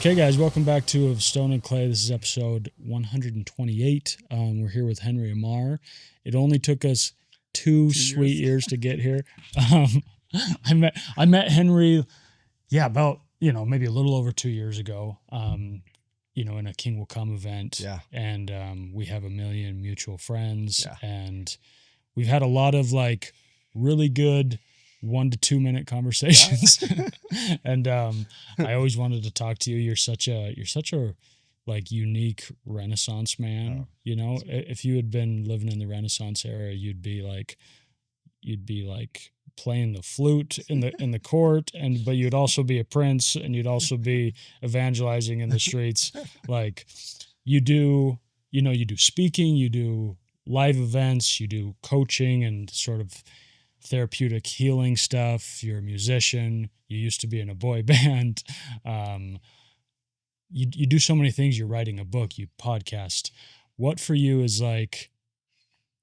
Okay, guys, welcome back to Of Stone and Clay. This is episode 128. We're here with Henry Ammar. It only took us two sweet years to get here. Um, I met Henry, about maybe a little over 2 years ago. In a King Will Come event. Yeah. And we have a million mutual friends, Yeah. and we've had a lot of like really good 1 to 2 minute conversations. Yeah. And I always wanted to talk to you. You're such a like unique Renaissance man. Oh, If you had been living in the Renaissance era, you'd be like playing the flute in the court, but you'd also be a prince, and you'd also be evangelizing in the streets. Like you do speaking, you do live events, you do coaching and sort of therapeutic healing stuff. You're a musician. You used to be in a boy band. You do so many things. You're writing a book, you podcast. What for you is like,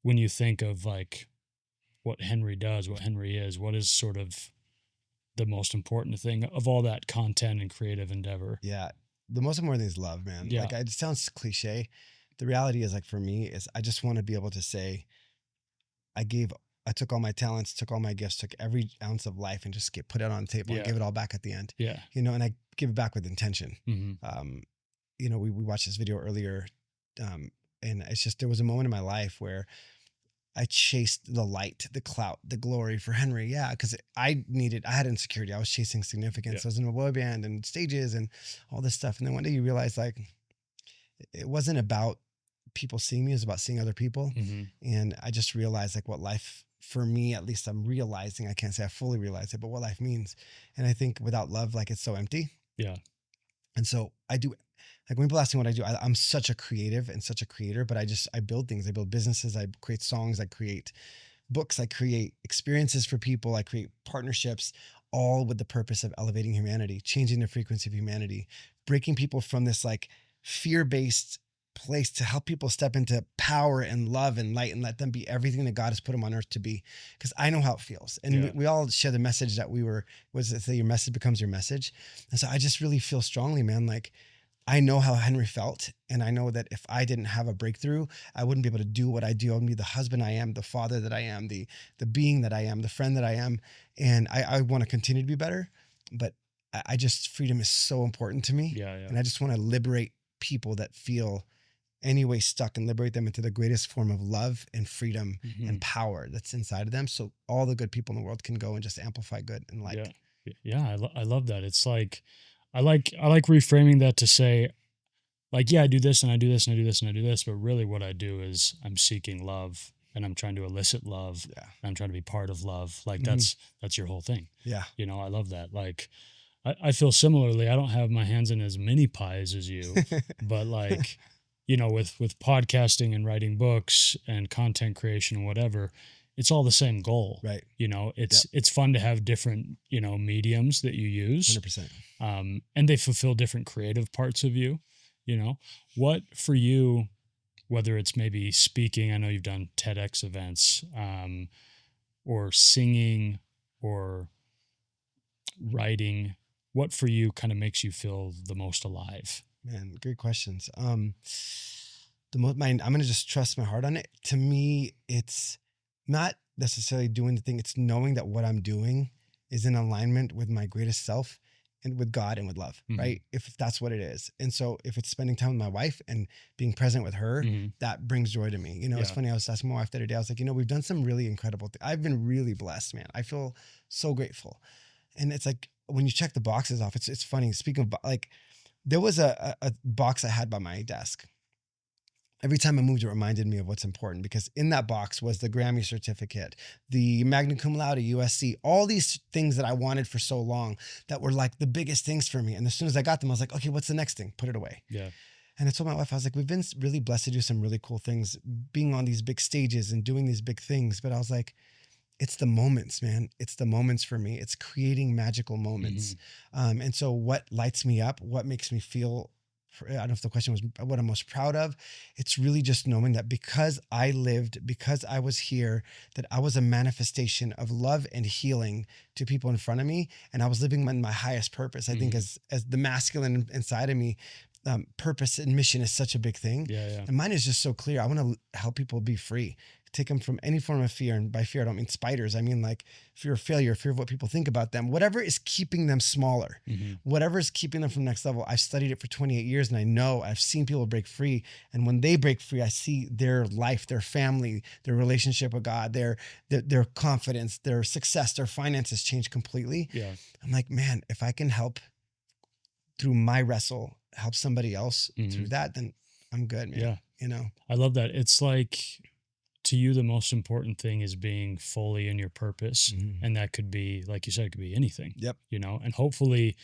when you think of like what Henry does, what Henry is, what is sort of the most important thing of all that content and creative endeavor? Yeah. The most important thing is love, man. Yeah. Like, it sounds cliche. The reality is, like, for me is I just want to be able to say, I took all my talents, took all my gifts, took every ounce of life and just put it on the table and give it all back at the end. Yeah. And I give it back with intention. Mm-hmm. We watched this video earlier. And it's just, there was a moment in my life where I chased the light, the clout, the glory for Henry. Yeah. Because I had insecurity. I was chasing significance. Yeah. I was in a boy band and stages and all this stuff. And then one day you realize, like, it wasn't about people seeing me, it was about seeing other people. Mm-hmm. And I just realized, like, what life, for me, at least I'm realizing, I can't say I fully realized it, but what life means. And I think without love, like, it's so empty. Yeah. And so I do, like, when people ask me what I do, I'm such a creative and such a creator, but I build things, I build businesses, I create songs, I create books, I create experiences for people, I create partnerships, all with the purpose of elevating humanity, changing the frequency of humanity, breaking people from this like fear-based place to help people step into power and love and light and let them be everything that God has put them on earth to be. Because I know how it feels. And we all share the message that your message becomes your message. And so I just really feel strongly, man, like, I know how Henry felt. And I know that if I didn't have a breakthrough, I wouldn't be able to do what I do. I wouldn't be the husband I am, the father that I am, the being that I am, the friend that I am. And I want to continue to be better. But I just, freedom is so important to me. Yeah. And I just want to liberate people that feel anyway stuck and liberate them into the greatest form of love and freedom and power that's inside of them. So all the good people in the world can go and just amplify good and light. Yeah. I love that. It's like, I like reframing that to say, like, yeah, I do this and I do this and I do this and I do this. But really what I do is I'm seeking love, and I'm trying to elicit love. Yeah. And I'm trying to be part of love. Like that's your whole thing. Yeah. I love that. Like, I feel similarly. I don't have my hands in as many pies as you, but like, with podcasting and writing books and content creation and whatever, it's all the same goal. Right. It's fun to have different, mediums that you use. 100%. And they fulfill different creative parts of you. What for you, whether it's maybe speaking, I know you've done TEDx events, or singing or writing, what for you kind of makes you feel the most alive? Man, great questions. I'm going to just trust my heart on it. To me, it's not necessarily doing the thing. It's knowing that what I'm doing is in alignment with my greatest self and with God and with love, right? If that's what it is. And so if it's spending time with my wife and being present with her, that brings joy to me. It's funny. I was asking my wife the other day, I was like, we've done some really incredible things. I've been really blessed, man. I feel so grateful. And it's like, when you check the boxes off, it's funny. Speaking of, like, there was a box I had by my desk. Every time I moved, it reminded me of what's important, because in that box was the Grammy certificate, the Magna Cum Laude, USC, all these things that I wanted for so long that were like the biggest things for me. And as soon as I got them, I was like, okay, what's the next thing? Put it away. Yeah. And I told my wife, I was like, we've been really blessed to do some really cool things, being on these big stages and doing these big things. But I was like, it's the moments, man. It's the moments for me. It's creating magical moments. And so what lights me up, what makes me feel I don't know if the question was what I'm most proud of. It's really just knowing that because I lived, because I was here, that I was a manifestation of love and healing to people in front of me. And I was living in my highest purpose. I think as the masculine inside of me, purpose and mission is such a big thing. Yeah. And mine is just so clear. I want to help people be free, take them from any form of fear. And by fear, I don't mean spiders. I mean like fear of failure, fear of what people think about them, whatever is keeping them smaller, whatever is keeping them from the next level. I've studied it for 28 years and I know I've seen people break free. And when they break free, I see their life, their family, their relationship with God, their confidence, their success, their finances change completely. Yeah. I'm like, man, if I can help through my wrestle, help somebody else through that, then I'm good, man. Yeah. You know, I love that. It's like, to you, the most important thing is being fully in your purpose. And that could be, like you said, it could be anything. Yep. You know, and hopefully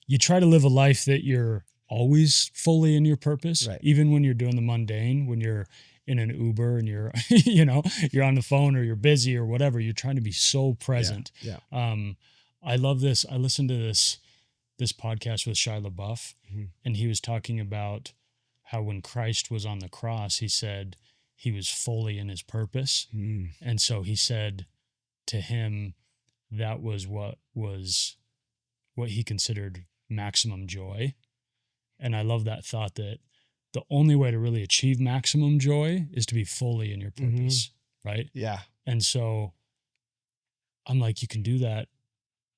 you try to live a life that you're always fully in your purpose, Right. even when you're doing the mundane, when you're in an Uber and you're, you know, you're on the phone or you're busy or whatever, you're trying to be so present. Yeah. I love this. I listened to this podcast with Shia LaBeouf, and he was talking about how when Christ was on the cross, he said he was fully in his purpose. And so he said to him, that was what he considered maximum joy. And I love that thought that the only way to really achieve maximum joy is to be fully in your purpose. Right. Yeah. And so I'm like, you can do that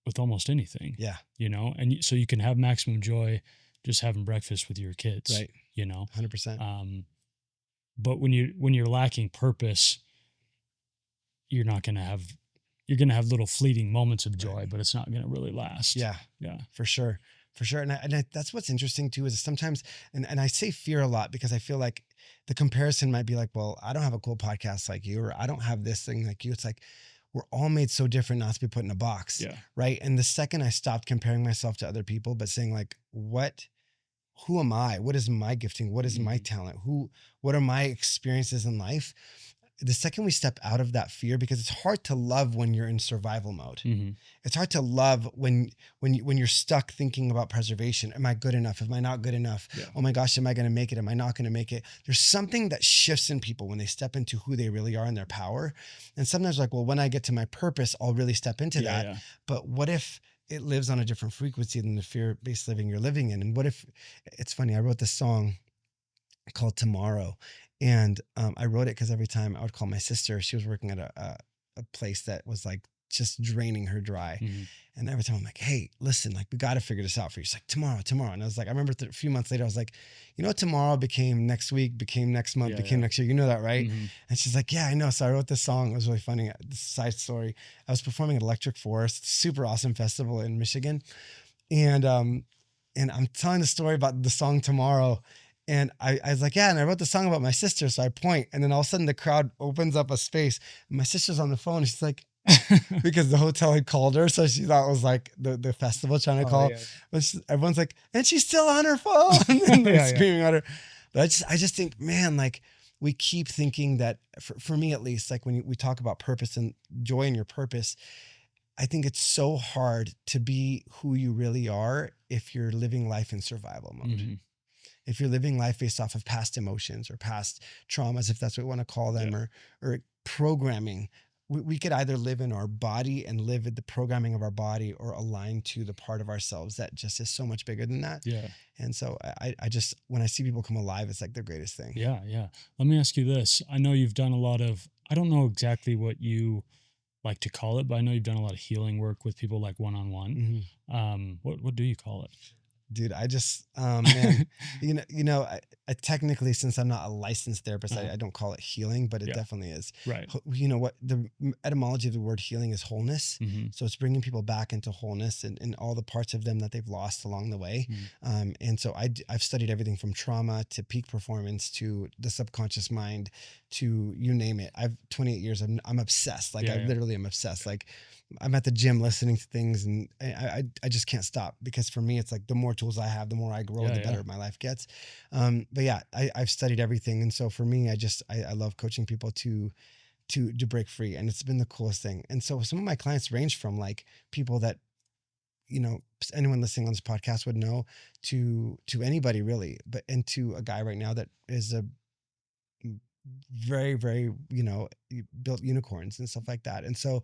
with almost anything. Yeah. You know, and so you can have maximum joy just having breakfast with your kids. Right. You know, 100%. But when you're lacking purpose, you're going to have little fleeting moments of joy, but it's not going to really last. Yeah. For sure. And that's what's interesting too, is sometimes, and I say fear a lot because I feel like the comparison might be like, well, I don't have a cool podcast like you, or I don't have this thing like you. It's like, we're all made so different not to be put in a box. Yeah. Right. And the second I stopped comparing myself to other people, but saying like, who am I? What is my gifting? What is my talent? What are my experiences in life? The second we step out of that fear, because it's hard to love when you're in survival mode. It's hard to love when you're stuck thinking about preservation. Am I good enough? Am I not good enough? Yeah. Oh my gosh, am I going to make it? Am I not going to make it? There's something that shifts in people when they step into who they really are and their power. And sometimes like, well, when I get to my purpose, I'll really step into that. Yeah. But what if it lives on a different frequency than the fear-based living you're living in? And what if, it's funny, I wrote this song called Tomorrow. And I wrote it because every time I would call my sister, she was working at a place that was like just draining her dry. And every time I'm like, hey, listen, like we got to figure this out for you. She's like, tomorrow. And I was like, I remember a few months later, I was like, you know what, tomorrow became next week, became next month, became next year. You know that, right? And she's like, yeah, I know. So I wrote this song. It was really funny. This side story. I was performing at Electric Forest, super awesome festival in Michigan. And I'm telling the story about the song Tomorrow. And I was like, yeah, and I wrote the song about my sister. So I point, and then all of a sudden the crowd opens up a space. And my sister's on the phone. And she's like, because the hotel had called her. So she thought it was like the festival trying to call. Yeah. But everyone's like, and she's still on her phone. And they're screaming at her. But I just think, man, like we keep thinking that, for me at least, like when we talk about purpose and joy in your purpose, I think it's so hard to be who you really are if you're living life in survival mode. If you're living life based off of past emotions or past traumas, if that's what we want to call them, or programming, we could either live in our body and live at the programming of our body, or align to the part of ourselves that just is so much bigger than that. Yeah. And so I just, when I see people come alive, it's like the greatest thing. Yeah. Yeah. Let me ask you this. I know you've done a lot of, I don't know exactly what you like to call it, but I know you've done a lot of healing work with people, like one-on-one. What do you call it? Dude, I just, man, I technically, since I'm not a licensed therapist, I don't call it healing, but it definitely is. Right. You know what? The etymology of the word healing is wholeness. So it's bringing people back into wholeness and all the parts of them that they've lost along the way. And so I've studied everything from trauma to peak performance to the subconscious mind to you name it. I've 28 years. I'm obsessed. Like I literally am obsessed. Like I'm at the gym listening to things, and I just can't stop, because for me, it's like the more tools I have, the more I grow, the better my life gets. But yeah, I've studied everything. And so for me, I love coaching people to break free. And it's been the coolest thing. And so some of my clients range from like people that anyone listening on this podcast would know, to anybody really, and to a guy right now that is a very, very, built unicorns and stuff like that. And so,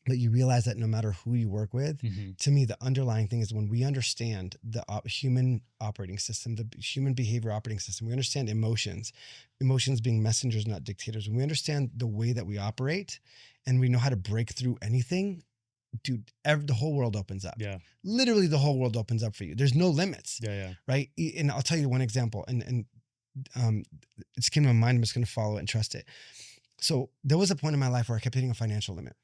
but you realize that no matter who you work with, to me, the underlying thing is when we understand the human operating system, the human behavior operating system, we understand emotions being messengers, not dictators. When we understand the way that we operate and we know how to break through anything, dude, the whole world opens up. Yeah. Literally the whole world opens up for you. There's no limits. Yeah. Right. And I'll tell you one example, and it just came to my mind. I'm just going to follow it and trust it. So there was a point in my life where I kept hitting a financial limit.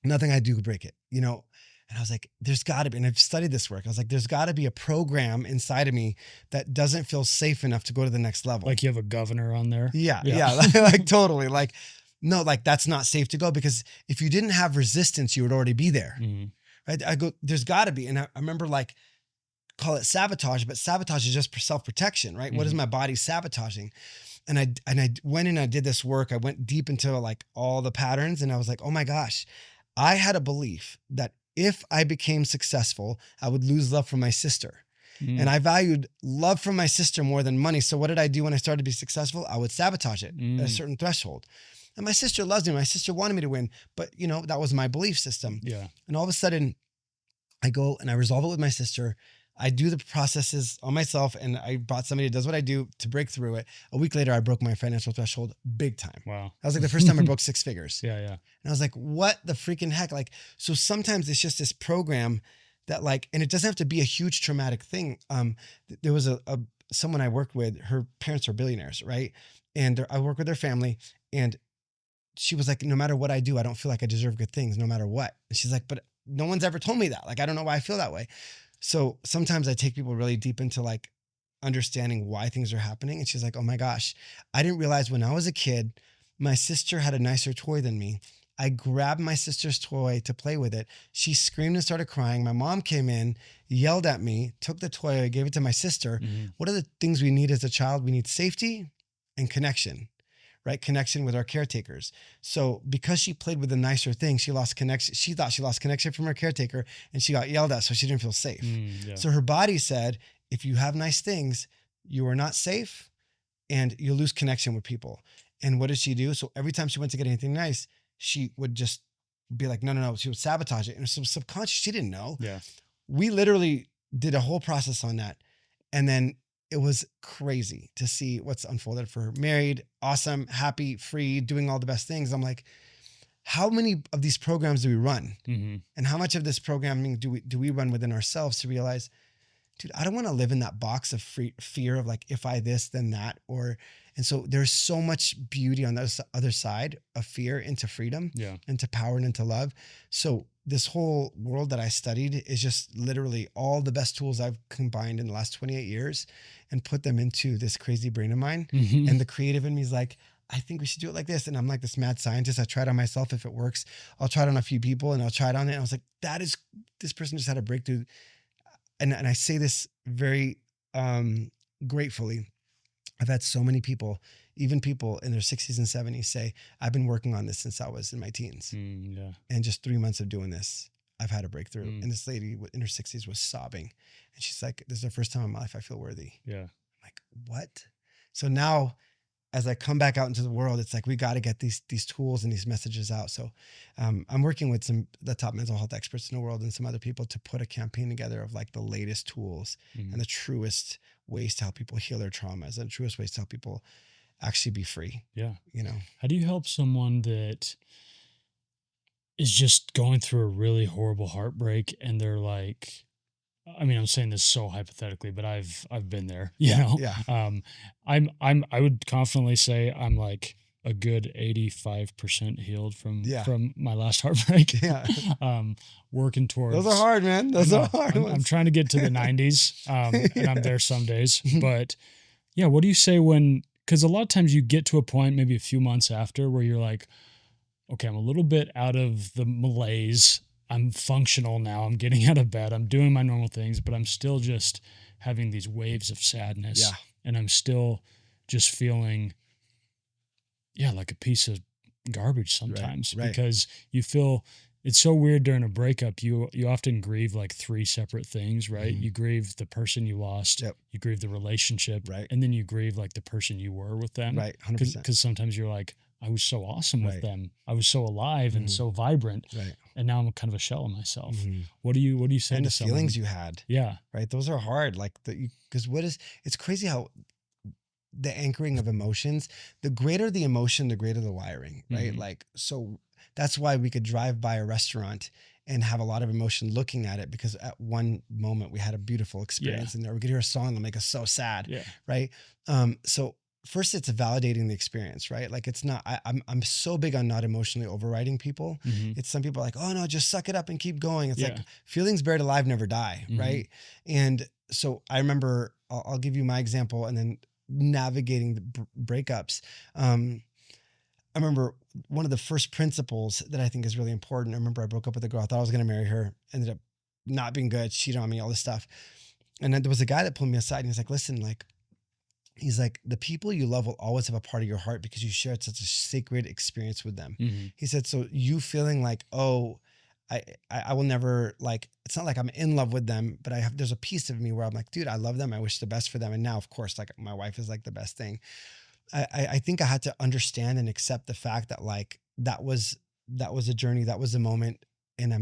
Nothing I do could break it, and I was like, there's got to be, and I've studied this work. I was like, there's got to be a program inside of me that doesn't feel safe enough to go to the next level. Like you have a governor on there. Yeah. Like totally. Like, no, like that's not safe to go, because if you didn't have resistance, you would already be there. Right. I go, there's got to be. And I remember, like, call it sabotage, but sabotage is just self-protection, right? What is my body sabotaging? And I went in, I did this work. I went deep into like all the patterns, and I was like, oh my gosh, I had a belief that if I became successful, I would lose love from my sister. And I valued love from my sister more than money. So what did I do when I started to be successful? I would sabotage it at a certain threshold. And my sister loves me. My sister wanted me to win, but that was my belief system. Yeah. And all of a sudden I go and I resolve it with my sister. I do the processes on myself, and I brought somebody who does what I do to break through it. A week later, I broke my financial threshold big time. Wow. That was like the first time I broke 6 figures. Yeah. And I was like, what the freaking heck? Like, so sometimes it's just this program that, like, and it doesn't have to be a huge traumatic thing. There was someone I worked with, her parents are billionaires, right? And I work with their family, and she was like, no matter what I do, I don't feel like I deserve good things no matter what. And she's like, but no one's ever told me that. Like, I don't know why I feel that way. So sometimes I take people really deep into like understanding why things are happening. And she's like, oh my gosh, I didn't realize when I was a kid, my sister had a nicer toy than me. I grabbed my sister's toy to play with it. She screamed and started crying. My mom came in, yelled at me, took the toy, gave it to my sister. What are the things we need as a child? We need safety and connection. Right? Connection with our caretakers. So because she played with a nicer thing, she lost connection. She thought she lost connection from her caretaker, and she got yelled at. So she didn't feel safe. So her body said, if you have nice things, you are not safe and you lose connection with people. And what did she do? So every time she went to get anything nice, she would just be like, no. She would sabotage it. And so subconscious, she didn't know. Yeah. We literally did a whole process on that. And then it was crazy to see what's unfolded for her. Married, awesome, happy, free, doing all the best things. I'm like, how many of these programs do we run? And how much of this programming do we run within ourselves to realize, dude, I don't want to live in that box of fear of like, if I this, then that, and so there's so much beauty on the other side of fear into freedom, into power, and into love. So this whole world that I studied is just literally all the best tools I've combined in the last 28 years and put them into this crazy brain of mine. And the creative in me is like, I think we should do it like this. And I'm like this mad scientist. I try it on myself. If it works, I'll try it on a few people, and I'll try it on it. And I was like, this person just had a breakthrough. And I say this very gratefully. I've had so many people, even people in their 60s and 70s, say, I've been working on this since I was in my teens. And just 3 months of doing this, I've had a breakthrough. And this lady in her 60s was sobbing. And she's like, this is the first time in my life I feel worthy. Yeah. I'm like, what? So now, as I come back out into the world, it's like, we got to get these tools and these messages out. So I'm working with the top mental health experts in the world and some other people to put a campaign together of like the latest tools and the truest ways to help people heal their traumas and the truest ways to help people actually be free. Yeah. How do you help someone that is just going through a really horrible heartbreak, and they're like, I mean, I'm saying this so hypothetically, but I've been there, you know? Yeah. I would confidently say I'm like a good 85% healed from my last heartbreak. Yeah. Working towards. Those are hard, man. Those are hard ones. I'm trying to get to the 90s. And I'm there some days, but yeah. What do you say because a lot of times you get to a point, maybe a few months after, where you're like, okay, I'm a little bit out of the malaise. I'm functional now. I'm getting out of bed. I'm doing my normal things, but I'm still just having these waves of sadness. Yeah. And I'm still just feeling, like a piece of garbage sometimes, right. because you feel it's so weird during a breakup. You often grieve like three separate things, right? Mhm. You grieve the person you lost, Yep. you grieve the relationship, Right. and then you grieve like the person you were with them. Right. 100%. Because sometimes you're like, I was so awesome with Right. them. I was so alive and Mhm. so vibrant, Right. and now I'm kind of a shell of myself. Mhm. What do you say And to the someone? feelings you had, Yeah, right? Those are hard. Like because it's crazy how the anchoring of emotions, the greater the emotion, the greater the wiring, right? Mhm. Like, so that's why we could drive by a restaurant and have a lot of emotion looking at it, because at one moment we had a beautiful experience and there we could hear a song that make us so sad, yeah, right? So first it's validating the experience, right? Like it's not, I'm so big on not emotionally overriding people. hmm It's some people are like, oh no, just suck it up and keep going. It's yeah, like feelings buried alive never die, Mhm. right? And so I remember, I'll give you my example, and then navigating the breakups. I remember one of the first principles that I think is really important. I remember I broke up with a girl. I thought I was going to marry her. Ended up not being good. Cheated on me, all this stuff. And then there was a guy that pulled me aside and he's like, listen, like, he's like, the people you love will always have a part of your heart because you shared such a sacred experience with them. hmm He said, so you feeling like, oh, I will never, like, it's not like I'm in love with them, but there's a piece of me where I'm like, dude, I love them. I wish the best for them. And now, of course, like my wife is like the best thing. I think I had to understand and accept the fact that like, that was a journey. That was a moment. And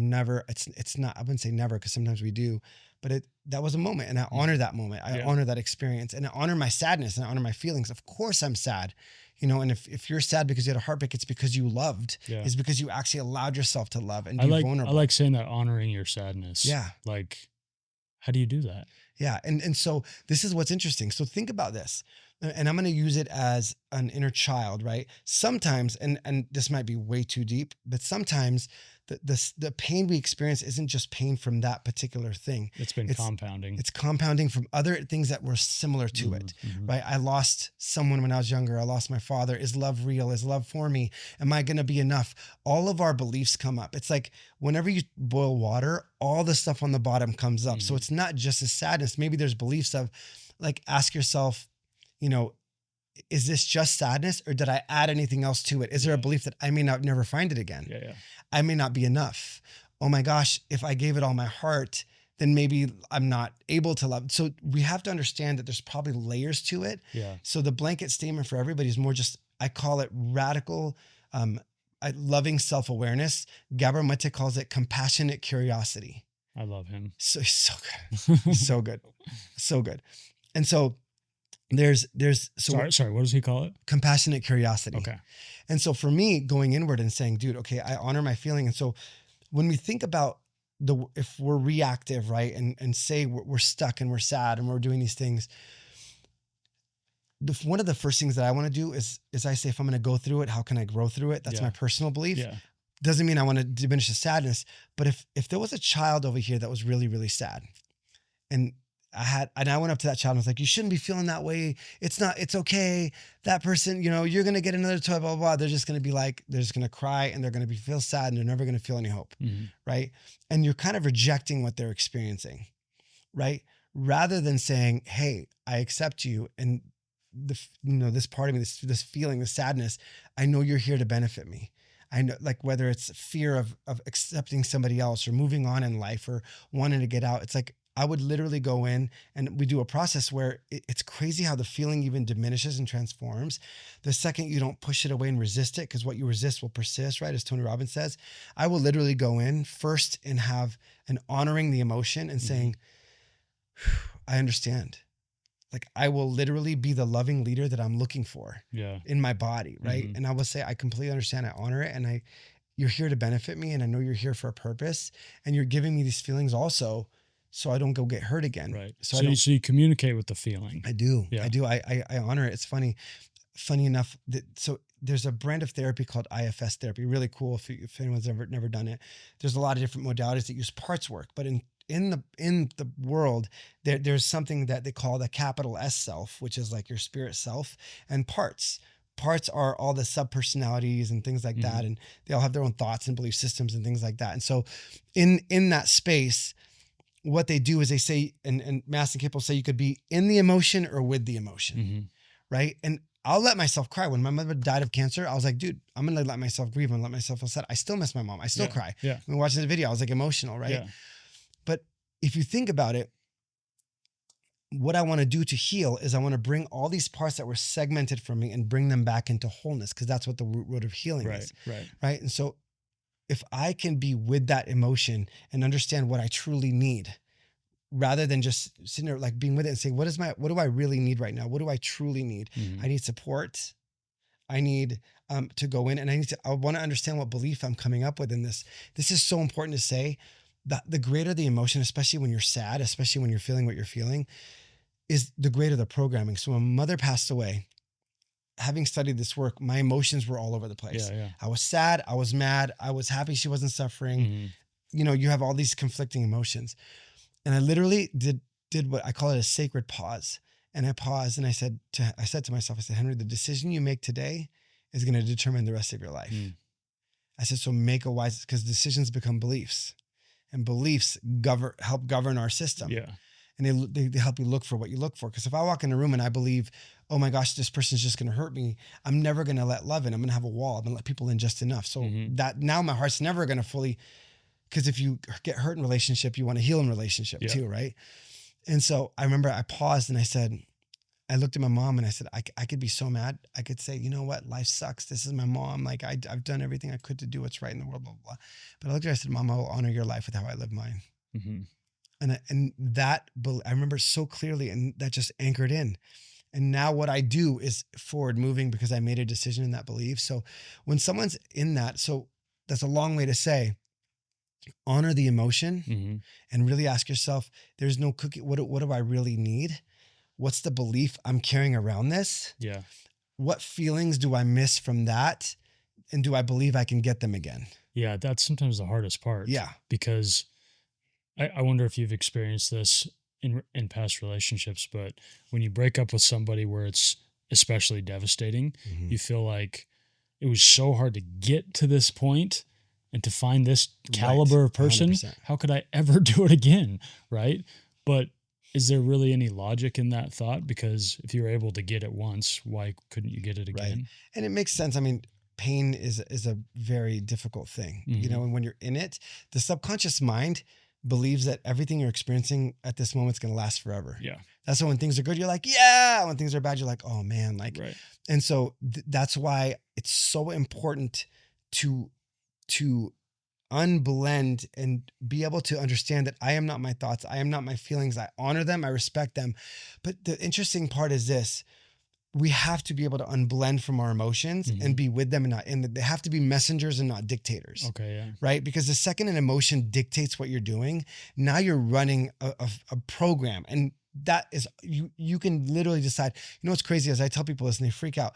it's not, I wouldn't say never, cause sometimes we do, but that was a moment and I honor that moment. I Yeah. honor that experience and I honor my sadness and I honor my feelings. Of course I'm sad, and if you're sad because you had a heartbreak, it's because you loved. Yeah. It's because you actually allowed yourself to love and I be like vulnerable. I like saying that, honoring your sadness. Yeah. Like, how do you do that? Yeah. And so this is what's interesting. So think about this. And I'm going to use it as an inner child, right? Sometimes, and this might be way too deep, but sometimes the pain we experience isn't just pain from that particular thing. It's compounding. It's compounding from other things that were similar to it, right? I lost someone when I was younger. I lost my father. Is love real? Is love for me? Am I going to be enough? All of our beliefs come up. It's like whenever you boil water, all the stuff on the bottom comes up. So it's not just a sadness. Maybe there's beliefs of, like, ask yourself, is this just sadness or did I add anything else to it? Is there a belief that I may not never find it again? Yeah. I may not be enough. Oh my gosh, if I gave it all my heart, then maybe I'm not able to love. So we have to understand that there's probably layers to it. Yeah. So the blanket statement for everybody is more just, I call it radical, loving self-awareness. Gabor Mate calls it compassionate curiosity. I love him. So he's so good. He's so good. So good. And so there's sorry, what does he call it? Compassionate curiosity. Okay. And so for me, going inward and saying, dude, okay, I honor my feeling. And so when we think about if we're reactive, right, and say we're stuck and we're sad and we're doing these things, one of the first things that I want to do is I say, if I'm going to go through it, how can I grow through it? That's my personal belief. Yeah. Doesn't mean I want to diminish the sadness, but if there was a child over here that was really, really sad, and I went up to that child and was like, you shouldn't be feeling that way. It's okay. That person, you're going to get another toy, blah, blah, blah. They're just going to be like, they're just going to cry and they're going to feel sad and they're never going to feel any hope. Right. And you're kind of rejecting what they're experiencing. Right. Rather than saying, hey, I accept you. And this part of me, this feeling, this sadness, I know you're here to benefit me. I know, like, whether it's fear of accepting somebody else or moving on in life or wanting to get out, it's like, I would literally go in and we do a process where it's crazy how the feeling even diminishes and transforms the second you don't push it away and resist it, because what you resist will persist, right? As Tony Robbins says. I will literally go in first and have an honoring the emotion and saying, I understand. Like, I will literally be the loving leader that I'm looking for in my body, right? And I will say, I completely understand, I honor it, and you're here to benefit me, and I know you're here for a purpose, and you're giving me these feelings also so I don't go get hurt again. Right. So you communicate with the feeling. I do. Yeah. I do. I honor it. It's funny enough that, so there's a brand of therapy called IFS therapy. Really cool. If anyone's never done it, there's a lot of different modalities that use parts work, but in the world, there's something that they call the capital S self, which is like your spirit self, and parts. Parts are all the sub-personalities and things like that. And they all have their own thoughts and belief systems and things like that. And so in that space, what they do is they say, and Mass and Kip will say, you could be in the emotion or with the emotion, right? And I'll let myself cry. When my mother died of cancer, I was like, dude, I'm going to let myself grieve. I'm going to let myself feel sad. I still miss my mom. I still cry. Yeah. When watching the video, I was like emotional, right? Yeah. But if you think about it, what I want to do to heal is I want to bring all these parts that were segmented from me and bring them back into wholeness, because that's what the root of healing is. Right. And so if I can be with that emotion and understand what I truly need, rather than just sitting there like being with it and saying, what do I really need right now? What do I truly need? Mm-hmm. I need support. I need to go in, and I want to understand what belief I'm coming up with in this. This is so important to say, that the greater the emotion, especially when you're sad, especially when you're feeling what you're feeling, is the greater the programming. So when mother passed away, having studied this work, my emotions were all over the place. Yeah. I was sad. I was mad. I was happy she wasn't suffering. Mm-hmm. You know, you have all these conflicting emotions. And I literally did what I call it a sacred pause. And I paused and I said to myself, I said, Henry, the decision you make today is going to determine the rest of your life. I said, so make a wise, because decisions become beliefs, and beliefs help govern our system. Yeah. And they help you look for what you look for. Because if I walk in a room and I believe, oh my gosh, this person's just going to hurt me, I'm never going to let love in. I'm going to have a wall. I'm going to let people in just enough. So that now my heart's never going to fully, because if you get hurt in relationship, you want to heal in relationship too, right? And so I remember I paused and I looked at my mom and I said, I could be so mad. I could say, you know what? Life sucks. This is my mom. Like I've done everything I could to do what's right in the world, blah, blah, blah. But I looked at her, I said, Mom, I will honor your life with how I live mine. Mm-hmm. And that, I remember so clearly, and that just anchored in. And now what I do is forward moving, because I made a decision in that belief. So when someone's in that, so that's a long way to say, honor the emotion and really ask yourself, there's no cookie. What do I really need? What's the belief I'm carrying around this? Yeah. What feelings do I miss from that? And do I believe I can get them again? Yeah. That's sometimes the hardest part. Yeah. Because I wonder if you've experienced this in past relationships, but when you break up with somebody where it's especially devastating, you feel like it was so hard to get to this point and to find this caliber of person. 100%. How could I ever do it again? Right. But is there really any logic in that thought? Because if you were able to get it once, why couldn't you get it again? Right. And it makes sense. I mean, pain is a very difficult thing, you know, and when you're in it, the subconscious mind believes that everything you're experiencing at this moment is going to last forever. Yeah. That's why when things are good, you're like, yeah. When things are bad, you're like, oh man. Like, right. And so that's why it's so important to unblend and be able to understand that I am not my thoughts. I am not my feelings. I honor them. I respect them. But the interesting part is this: we have to be able to unblend from our emotions and be with them, and they have to be messengers and not dictators. Okay. Yeah. Right. Because the second an emotion dictates what you're doing, now you're running a program, and that is, you can literally decide. You know what's crazy is I tell people this and they freak out.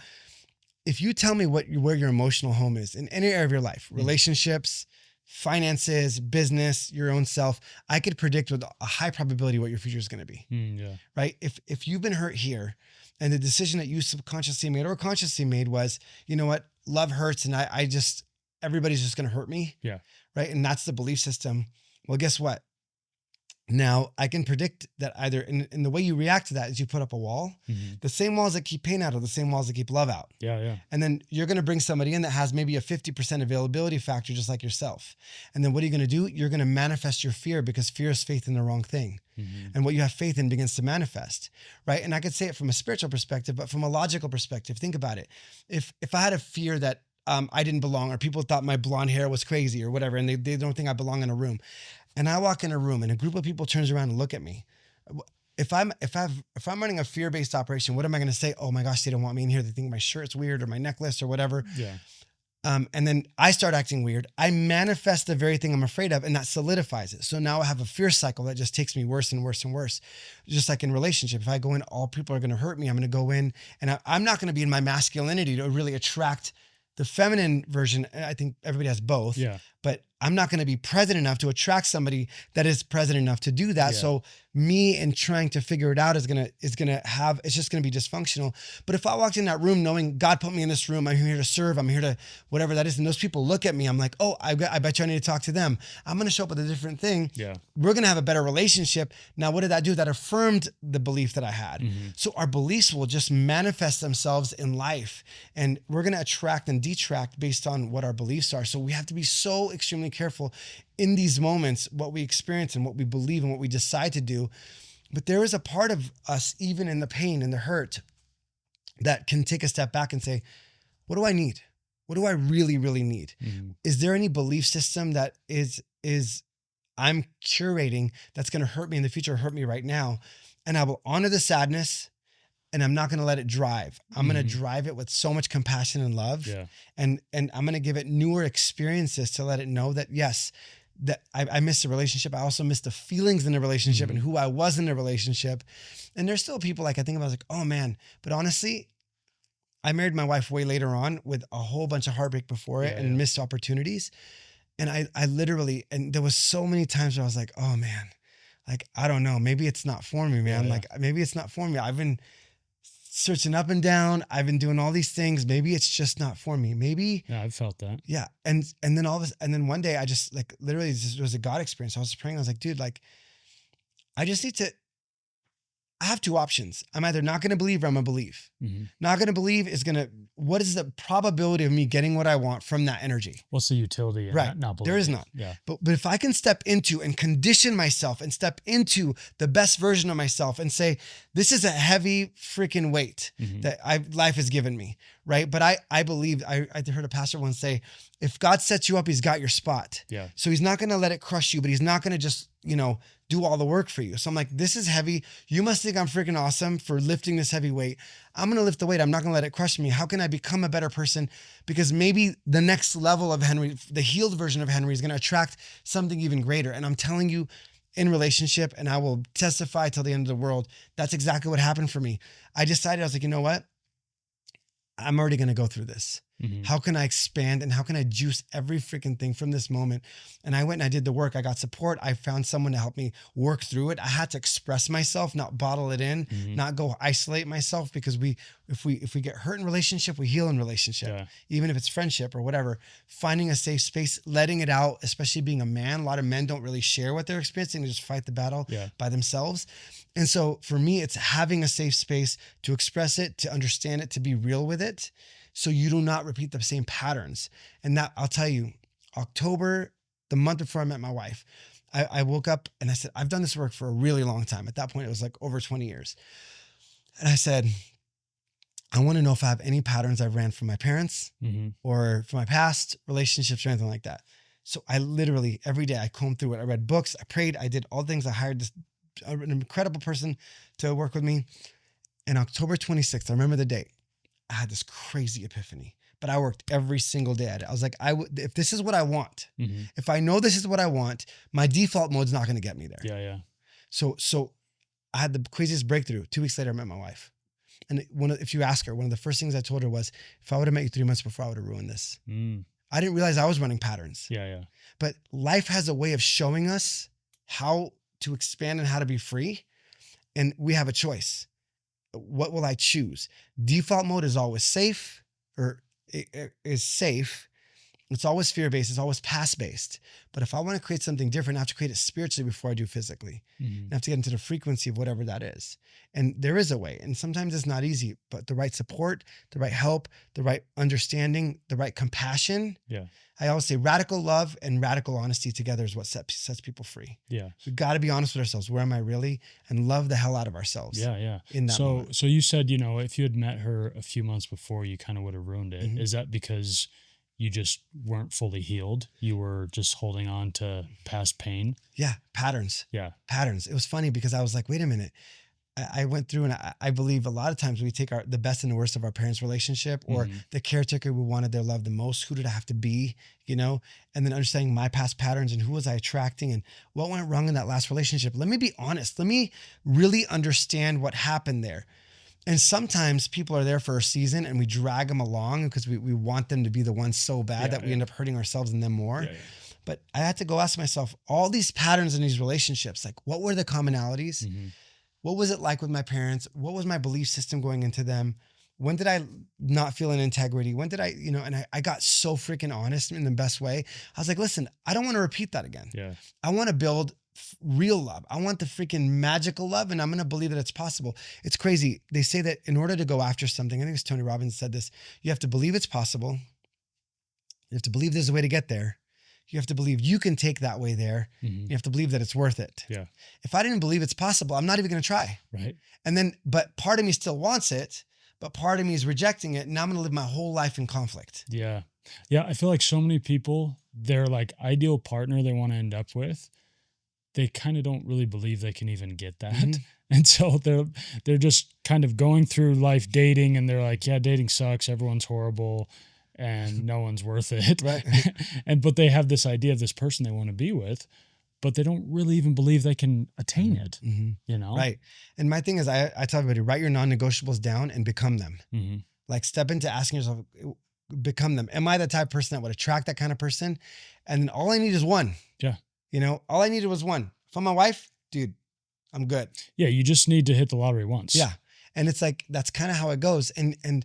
If you tell me where your emotional home is in any area of your life, relationships, finances, business, your own self, I could predict with a high probability what your future is going to be. Yeah. Right. If you've been hurt here, and the decision that you subconsciously made or consciously made was, you know what, love hurts, and everybody's just going to hurt me. Yeah. Right. And that's the belief system. Well, guess what? Now I can predict that either in the way you react to that is you put up a wall, the same walls that keep pain out are the same walls that keep love out. Yeah. Yeah. And then you're going to bring somebody in that has maybe a 50% availability factor, just like yourself. And then what are you going to do? You're going to manifest your fear, because fear is faith in the wrong thing. And what you have faith in begins to manifest. Right. And I could say it from a spiritual perspective, but from a logical perspective, think about it. If I had a fear that I didn't belong, or people thought my blonde hair was crazy or whatever, and they don't think I belong in a room, and I walk in a room and a group of people turns around and look at me, if I'm running a fear-based operation, what am I going to say? Oh my gosh, they don't want me in here. They think my shirt's weird or my necklace or whatever. Yeah. And then I start acting weird. I manifest the very thing I'm afraid of, and that solidifies it. So now I have a fear cycle that just takes me worse and worse and worse. Just like in relationship, if I go in, all people are going to hurt me. I'm going to go in, and I'm not going to be in my masculinity to really attract the feminine version. I think everybody has both. Yeah. but I'm not going to be present enough to attract somebody that is present enough to do that. Yeah. So me and trying to figure it out is going to have, it's just going to be dysfunctional. But if I walked in that room knowing God put me in this room, I'm here to serve, I'm here to whatever that is. And those people look at me, I'm like, oh, I bet you I need to talk to them. I'm going to show up with a different thing. Yeah. We're going to have a better relationship. Now, what did that do? That affirmed the belief that I had. Mm-hmm. So our beliefs will just manifest themselves in life, and we're going to attract and detract based on what our beliefs are. So we have to be so extremely careful in these moments, what we experience and what we believe and what we decide to do. But there is a part of us, even in the pain and the hurt, that can take a step back and say, what do I need? What do I really, really need? Mm-hmm. Is there any belief system that is I'm curating that's going to hurt me in the future, hurt me right now? And I will honor the sadness, and I'm not going to let it drive. I'm going to drive it with so much compassion and love. Yeah. And I'm going to give it newer experiences to let it know that, yes, that I missed a relationship. I also missed the feelings in the relationship and who I was in the relationship. And there's still people like, I think about, like, oh man, but honestly, I married my wife way later on with a whole bunch of heartbreak before it and missed opportunities. And I literally, and there was so many times where I was like, oh man, like, I don't know, maybe it's not for me, man. Like, maybe it's not for me. I've been searching up and down. I've been doing all these things. Maybe it's just not for me. Maybe. Yeah, I've felt that. Yeah. And then and then one day I just, like, literally, it was a God experience. I was praying. I was like, dude, like, I just need to, I have two options. I'm either not going to believe or I'm going to believe. Mm-hmm. Not going to believe is going to, what is the probability of me getting what I want from that energy? What's the utility in Right. not believing? There is none. Yeah. But if I can step into and condition myself and step into the best version of myself and say, this is a heavy freaking weight that life has given me. Right. But I believe, I heard a pastor once say, if God sets you up, he's got your spot. Yeah. So he's not going to let it crush you, but he's not going to just, do all the work for you. So I'm like, this is heavy. You must think I'm freaking awesome for lifting this heavy weight. I'm going to lift the weight. I'm not going to let it crush me. How can I become a better person? Because maybe the next level of Henry, the healed version of Henry, is going to attract something even greater. And I'm telling you, in relationship, and I will testify till the end of the world, that's exactly what happened for me. I decided, I was like, you know what? I'm already going to go through this. How can I expand and how can I juice every freaking thing from this moment? And I went and I did the work. I got support. I found someone to help me work through it. I had to express myself, not bottle it in, not go isolate myself, because if we get hurt in relationship, we heal in relationship, even if it's friendship or whatever. Finding a safe space, letting it out, especially being a man. A lot of men don't really share what they're experiencing. They just fight the battle by themselves. And so for me, it's having a safe space to express it, to understand it, to be real with it, so you do not repeat the same patterns. And that, I'll tell you, October, the month before I met my wife, I woke up and I said, I've done this work for a really long time. At that point, it was like over 20 years. And I said, I want to know if I have any patterns I've ran from my parents or from my past relationships or anything like that. So I literally, every day I combed through it. I read books, I prayed, I did all things. I hired an incredible person to work with me. And October 26th, I remember the date, I had this crazy epiphany, but I worked every single day at it. I was like, if this is what I want, if I know this is what I want, my default mode's not going to get me there. Yeah. So I had the craziest breakthrough. 2 weeks later, I met my wife. And if you ask her, one of the first things I told her was, if I would have met you 3 months before, I would have ruined this. I didn't realize I was running patterns. Yeah. But life has a way of showing us how to expand and how to be free. And we have a choice. What will I choose? Default mode is always safe, or it is safe. It's always fear-based. It's always past-based. But if I want to create something different, I have to create it spiritually before I do physically. I have to get into the frequency of whatever that is. And there is a way. And sometimes it's not easy, but the right support, the right help, the right understanding, the right compassion. Yeah. I always say radical love and radical honesty together is what sets people free. Yeah. We've got to be honest with ourselves. Where am I really? And love the hell out of ourselves. Yeah. In that moment. So you said, if you had met her a few months before, you kind of would have ruined it. Is that because you just weren't fully healed? You were just holding on to past pain? Yeah. Patterns. Yeah. Patterns. It was funny because I was like, wait a minute. I went through, and I believe a lot of times we take the best and the worst of our parents' relationship, or the caretaker we wanted their love the most. Who did I have to be, and then understanding my past patterns and who was I attracting and what went wrong in that last relationship. Let me be honest. Let me really understand what happened there. And sometimes people are there for a season and we drag them along because we want them to be the ones so bad that we end up hurting ourselves and them more. Yeah. But I had to go ask myself all these patterns in these relationships. Like, what were the commonalities? Mm-hmm. What was it like with my parents? What was my belief system going into them? When did I not feel an integrity? When did I, and I got so freaking honest in the best way. I was like, listen, I don't want to repeat that again. Yeah. I want to build real love. I want the freaking magical love, and I'm going to believe that it's possible. It's crazy. They say that in order to go after something, I think it's Tony Robbins said this, you have to believe it's possible. You have to believe there's a way to get there. You have to believe you can take that way there. Mm-hmm. You have to believe that it's worth it. Yeah. If I didn't believe it's possible, I'm not even going to try. Right. And then, but part of me still wants it, but part of me is rejecting it. And I'm going to live my whole life in conflict. Yeah. Yeah. I feel like so many people, their like ideal partner they want to end up with, they kind of don't really believe they can even get that. Mhm. And so they're just kind of going through life dating, and they're like, yeah, dating sucks. Everyone's horrible and no one's worth it. Right. But they have this idea of this person they want to be with, but they don't really even believe they can attain it, Mm-hmm. Right. And my thing is, I tell everybody, write your non-negotiables down and become them. Mm-hmm. Like, step into asking yourself, become them. Am I the type of person that would attract that kind of person? And all I need is one. Yeah. All I needed was one. If I'm my wife, dude, I'm good. Yeah. You just need to hit the lottery once. Yeah. And it's like, that's kind of how it goes. And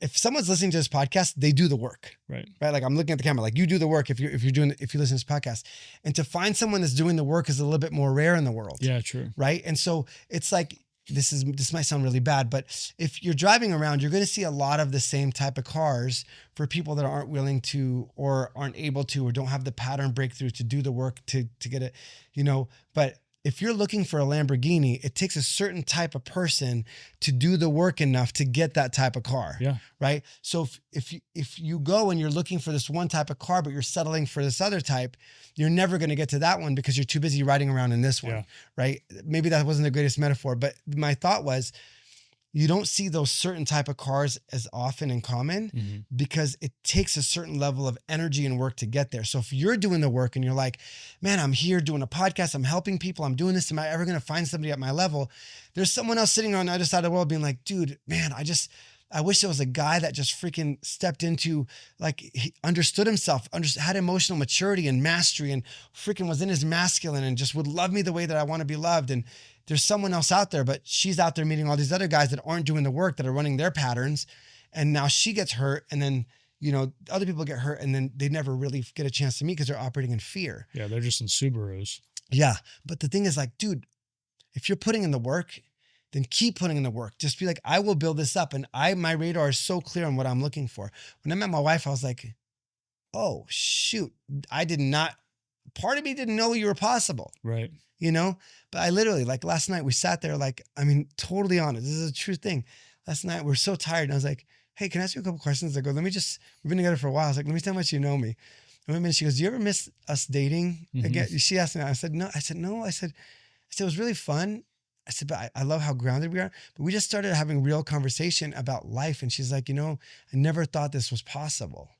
if someone's listening to this podcast, they do the work. Right. Like, I'm looking at the camera, like, you do the work if you listen to this podcast. And to find someone that's doing the work is a little bit more rare in the world. Yeah, true. Right. And so it's like, this might sound really bad, but if you're driving around, you're going to see a lot of the same type of cars for people that aren't willing to, or aren't able to, or don't have the pattern breakthrough to do the work to get it, but if you're looking for a Lamborghini, it takes a certain type of person to do the work enough to get that type of car. Yeah. Right. So if you go and you're looking for this one type of car, but you're settling for this other type, you're never going to get to that one because you're too busy riding around in this one. Yeah. Right. Maybe that wasn't the greatest metaphor, but my thought was, you don't see those certain type of cars as often in common because it takes a certain level of energy and work to get there. So if you're doing the work and you're like, man, I'm here doing a podcast, I'm helping people, I'm doing this, am I ever going to find somebody at my level? There's someone else sitting on the other side of the world being like, dude, man, I wish there was a guy that just freaking stepped into, like, he understood himself, had emotional maturity and mastery, and freaking was in his masculine and just would love me the way that I want to be loved. And there's someone else out there, but she's out there meeting all these other guys that aren't doing the work, that are running their patterns. And now she gets hurt. And then, other people get hurt, and then they never really get a chance to meet because they're operating in fear. Yeah. They're just in Subarus. Yeah. But the thing is, like, dude, if you're putting in the work, then keep putting in the work. Just be like, I will build this up. And my radar is so clear on what I'm looking for. When I met my wife, I was like, oh shoot, part of me didn't know you were possible. Right. But I literally, like, last night we sat there, like, totally honest. This is a true thing. Last night we were so tired, and I was like, hey, can I ask you a couple questions? I go, we've been together for a while. I was like, let me see how much you know me. And she goes, do you ever miss us dating again? She asked me, I said, no. I said, no. I said, it was really fun. I said, but I love how grounded we are. But we just started having real conversation about life. And she's like, I never thought this was possible.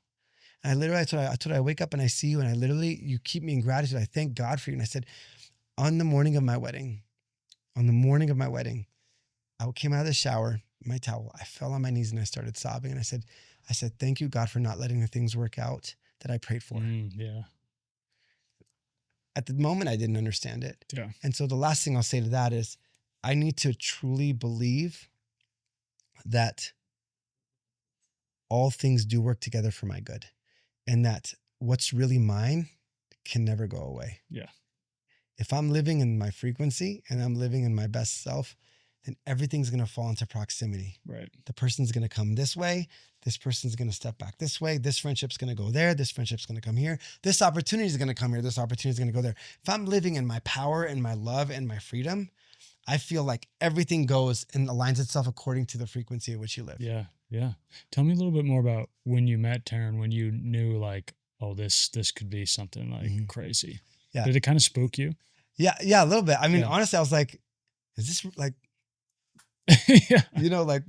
And I told her, I wake up and I see you, and you keep me in gratitude. I thank God for you. And I said, on the morning of my wedding, I came out of the shower, my towel, I fell on my knees and I started sobbing. And I said, thank you, God, for not letting the things work out that I prayed for. Yeah. At the moment, I didn't understand it. Yeah. And so the last thing I'll say to that is, I need to truly believe that all things do work together for my good, and that what's really mine can never go away. Yeah. If I'm living in my frequency and I'm living in my best self, then everything's going to fall into proximity. Right. The person's going to come this way. This person's going to step back this way. This friendship's going to go there. This friendship's going to come here. This opportunity is going to come here. This opportunity is going to go there. If I'm living in my power and my love and my freedom, I feel like everything goes and aligns itself according to the frequency at which you live. Yeah. Yeah. Tell me a little bit more about when you met Taryn, when you knew, like, oh, this could be something like crazy. Yeah. Did it kind of spook you? Yeah. Yeah. A little bit. Honestly, I was like, is this like, yeah. Like,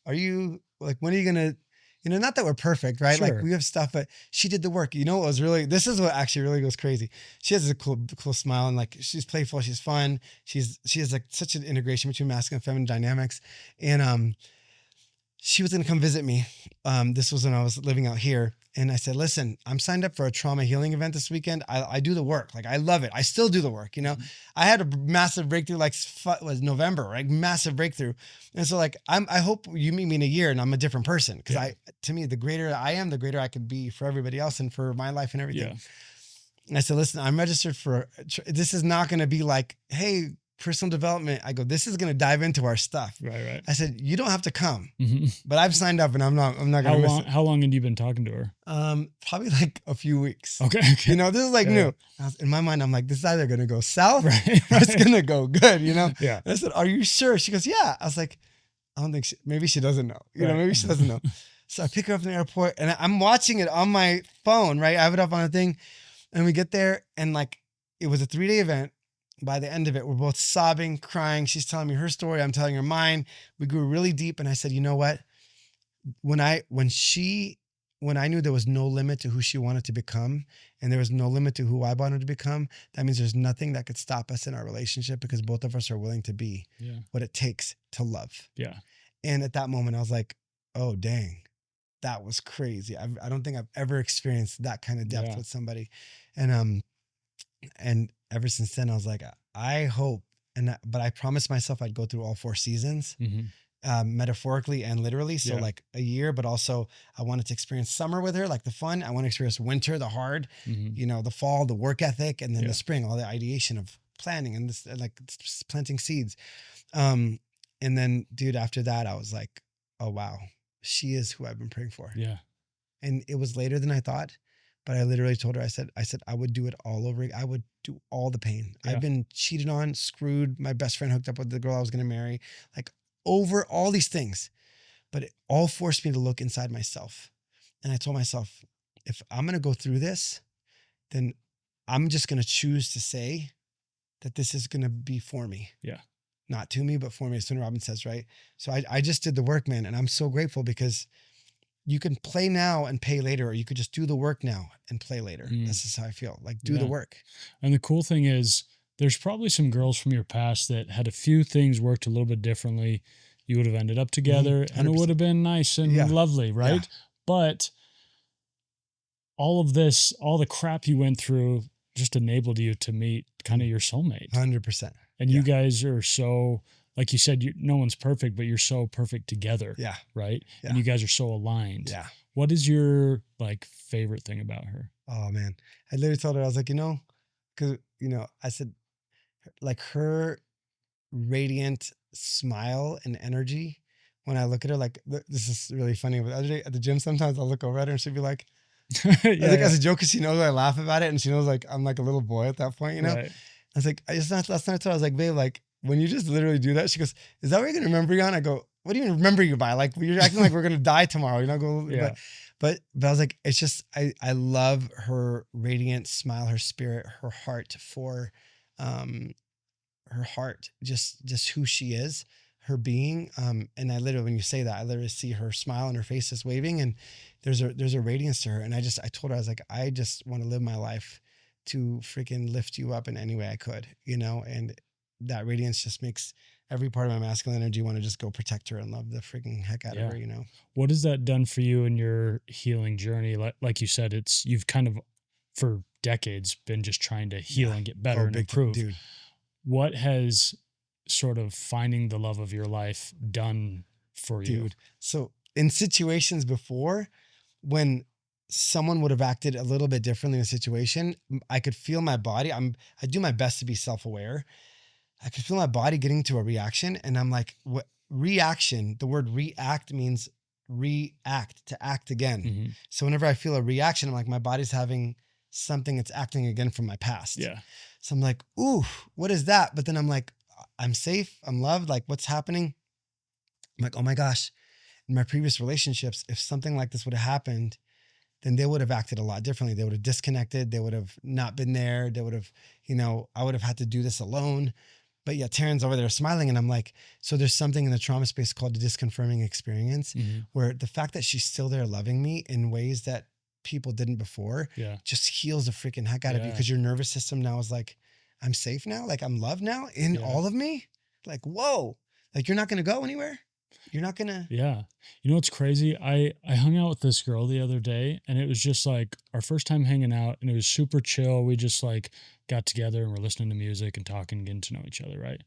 are you, like, when are you going to, not that we're perfect, right? Sure. Like, we have stuff, but she did the work. This is what actually really goes crazy. She has a cool smile, and, like, she's playful. She's fun. She has, like, such an integration between masculine and feminine dynamics. And, she was going to come visit me. This was when I was living out here, And I said, listen, I'm signed up for a trauma healing event this weekend. I do the work. Like, I love it. I still do the work. You know, I had a massive breakthrough, like was November, right? Massive breakthrough. And so like, I hope you meet me in a year and I'm a different person. Cause to me, the greater I am, the greater I could be for everybody else and for my life and everything. Yeah. And I said, listen, I'm registered for, this is not going to be like, hey, personal development. I go, this is going to dive into our stuff. Right. I said, you don't have to come, but I've signed up and I'm not going to miss it. How long had you been talking to her? Probably like a few weeks. Okay. You know, this is like new. In my mind, I'm like, this is either going to go south or it's going to go good, you know? Yeah. And I said, are you sure? She goes, yeah. I was like, I don't think maybe she doesn't know, you know, maybe she doesn't know. So I pick her up in the airport and I'm watching it on my phone, right? I have it up on a thing and we get there and like, it was a 3-day event. By the end of it, we're both sobbing, crying. She's telling me her story. I'm telling her mine. We grew really deep. And I said, you know what? When I knew there was no limit to who she wanted to become and there was no limit to who I wanted to become, that means there's nothing that could stop us in our relationship because both of us are willing to be what it takes to love. Yeah. And at that moment, I was like, oh, dang, that was crazy. I don't think I've ever experienced that kind of depth with somebody. And ever since then, I was like, I hope, but I promised myself I'd go through all 4 seasons, metaphorically and literally. So like a year, but also I wanted to experience summer with her, like the fun. I want to experience winter, the hard, you know, the fall, the work ethic, and then the spring, all the ideation of planning and this, like planting seeds. And then, dude, after that, I was like, oh, wow, she is who I've been praying for. Yeah. And it was later than I thought. But I literally told her, I said, I would do it all over. I would do all the pain. Yeah. I've been cheated on, screwed. My best friend hooked up with the girl I was going to marry, like over all these things. But it all forced me to look inside myself. And I told myself, if I'm going to go through this, then I'm just going to choose to say that this is going to be for me. Yeah. Not to me, but for me, as Tony Robbins says, right? So I just did the work, man. And I'm so grateful because you can play now and pay later, or you could just do the work now and play later. This is how I feel. Like, do the work. And the cool thing is there's probably some girls from your past that had a few things worked a little bit differently. You would have ended up together and it would have been nice and lovely, right? Yeah. But all of this, all the crap you went through just enabled you to meet kind of your soulmate. 100%. And you guys are so... Like you said, no one's perfect, but you're so perfect together. Yeah. Right. Yeah. And you guys are so aligned. Yeah. What is your like favorite thing about her? Oh man. I literally told her, I was like, cause I said like her radiant smile and energy. When I look at her, like this is really funny. But the other day at the gym, sometimes I'll look over at her and she'll be like, I think as a joke, cause she knows I laugh about it. And she knows like, I'm like a little boy at that point, Right. I was like, last night I told her, I was like, babe, like, when you just literally do that, she goes, is that what you're going to remember you on? I go, what do you remember you by? Like, you're acting like we're going to die tomorrow. But I was like, it's just, I love her radiant smile, her spirit, her heart for, her heart, just who she is, her being. And I literally, when you say that, I literally see her smile and her face is waving and there's a radiance to her. And I told her, I was like, I just want to live my life to freaking lift you up in any way I could, and that radiance just makes every part of my masculine energy want to just go protect her and love the freaking heck out of her, What has that done for you in your healing journey? Like you said, you've kind of for decades been just trying to heal and get better and improve. Dude. What has sort of finding the love of your life done for you? Dude. So in situations before, when someone would have acted a little bit differently in a situation, I could feel my body. I do my best to be self-aware. I could feel my body getting to a reaction. And I'm like, what reaction? The word react means react, to act again. Mm-hmm. So whenever I feel a reaction, I'm like, my body's having something that's acting again from my past. Yeah. So I'm like, ooh, what is that? But then I'm like, I'm safe. I'm loved. Like, what's happening? I'm like, oh my gosh. In my previous relationships, if something like this would have happened, then they would have acted a lot differently. They would have disconnected. They would have not been there. They would have, I would have had to do this alone. But yeah, Taryn's over there smiling. And I'm like, so there's something in the trauma space called the disconfirming experience, where the fact that she's still there loving me in ways that people didn't before just heals the freaking heck out of you. Because your nervous system now is like, I'm safe now. Like I'm loved now in all of me. Like, whoa, like you're not going to go anywhere. You're not gonna. Yeah. You know what's crazy? I hung out with this girl the other day, and it was just like our first time hanging out, and it was super chill. We just like got together and we're listening to music and talking, getting to know each other, right?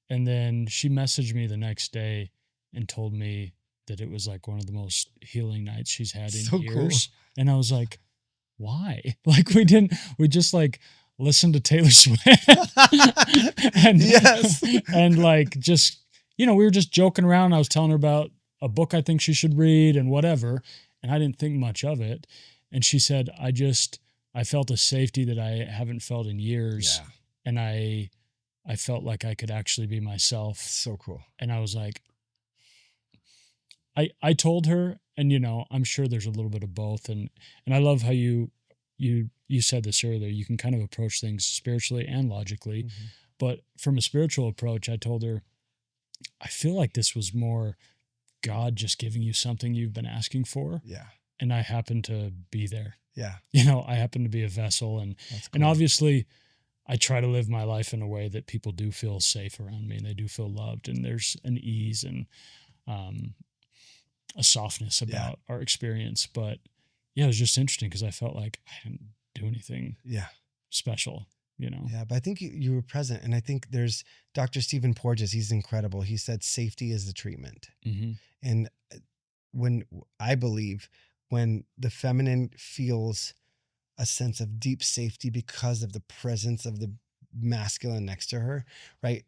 And then she messaged me the next day and told me that it was like one of the most healing nights she's had in So cool. years. And I was like, why? Like we just like listened to Taylor Swift and Yes. and like just, we were just joking around. I was telling her about a book I think she should read and whatever. And I didn't think much of it. And she said, I felt a safety that I haven't felt in years. Yeah. And I felt like I could actually be myself. So cool. And I was like, I told her, and I'm sure there's a little bit of both. And I love how you said this earlier. You can kind of approach things spiritually and logically. Mm-hmm. But from a spiritual approach, I told her, I feel like this was more God just giving you something you've been asking for. Yeah. And I happen to be there. Yeah. I happen to be a vessel. And That's cool. and obviously I try to live my life in a way that people do feel safe around me and they do feel loved, and there's an ease and a softness about our experience. But yeah, it was just interesting because I felt like I didn't do anything special, Yeah, but I think you were present. And I think there's Dr. Stephen Porges, he's incredible. He said safety is the treatment. Mm-hmm. And I believe when the feminine feels a sense of deep safety because of the presence of the masculine next to her, right?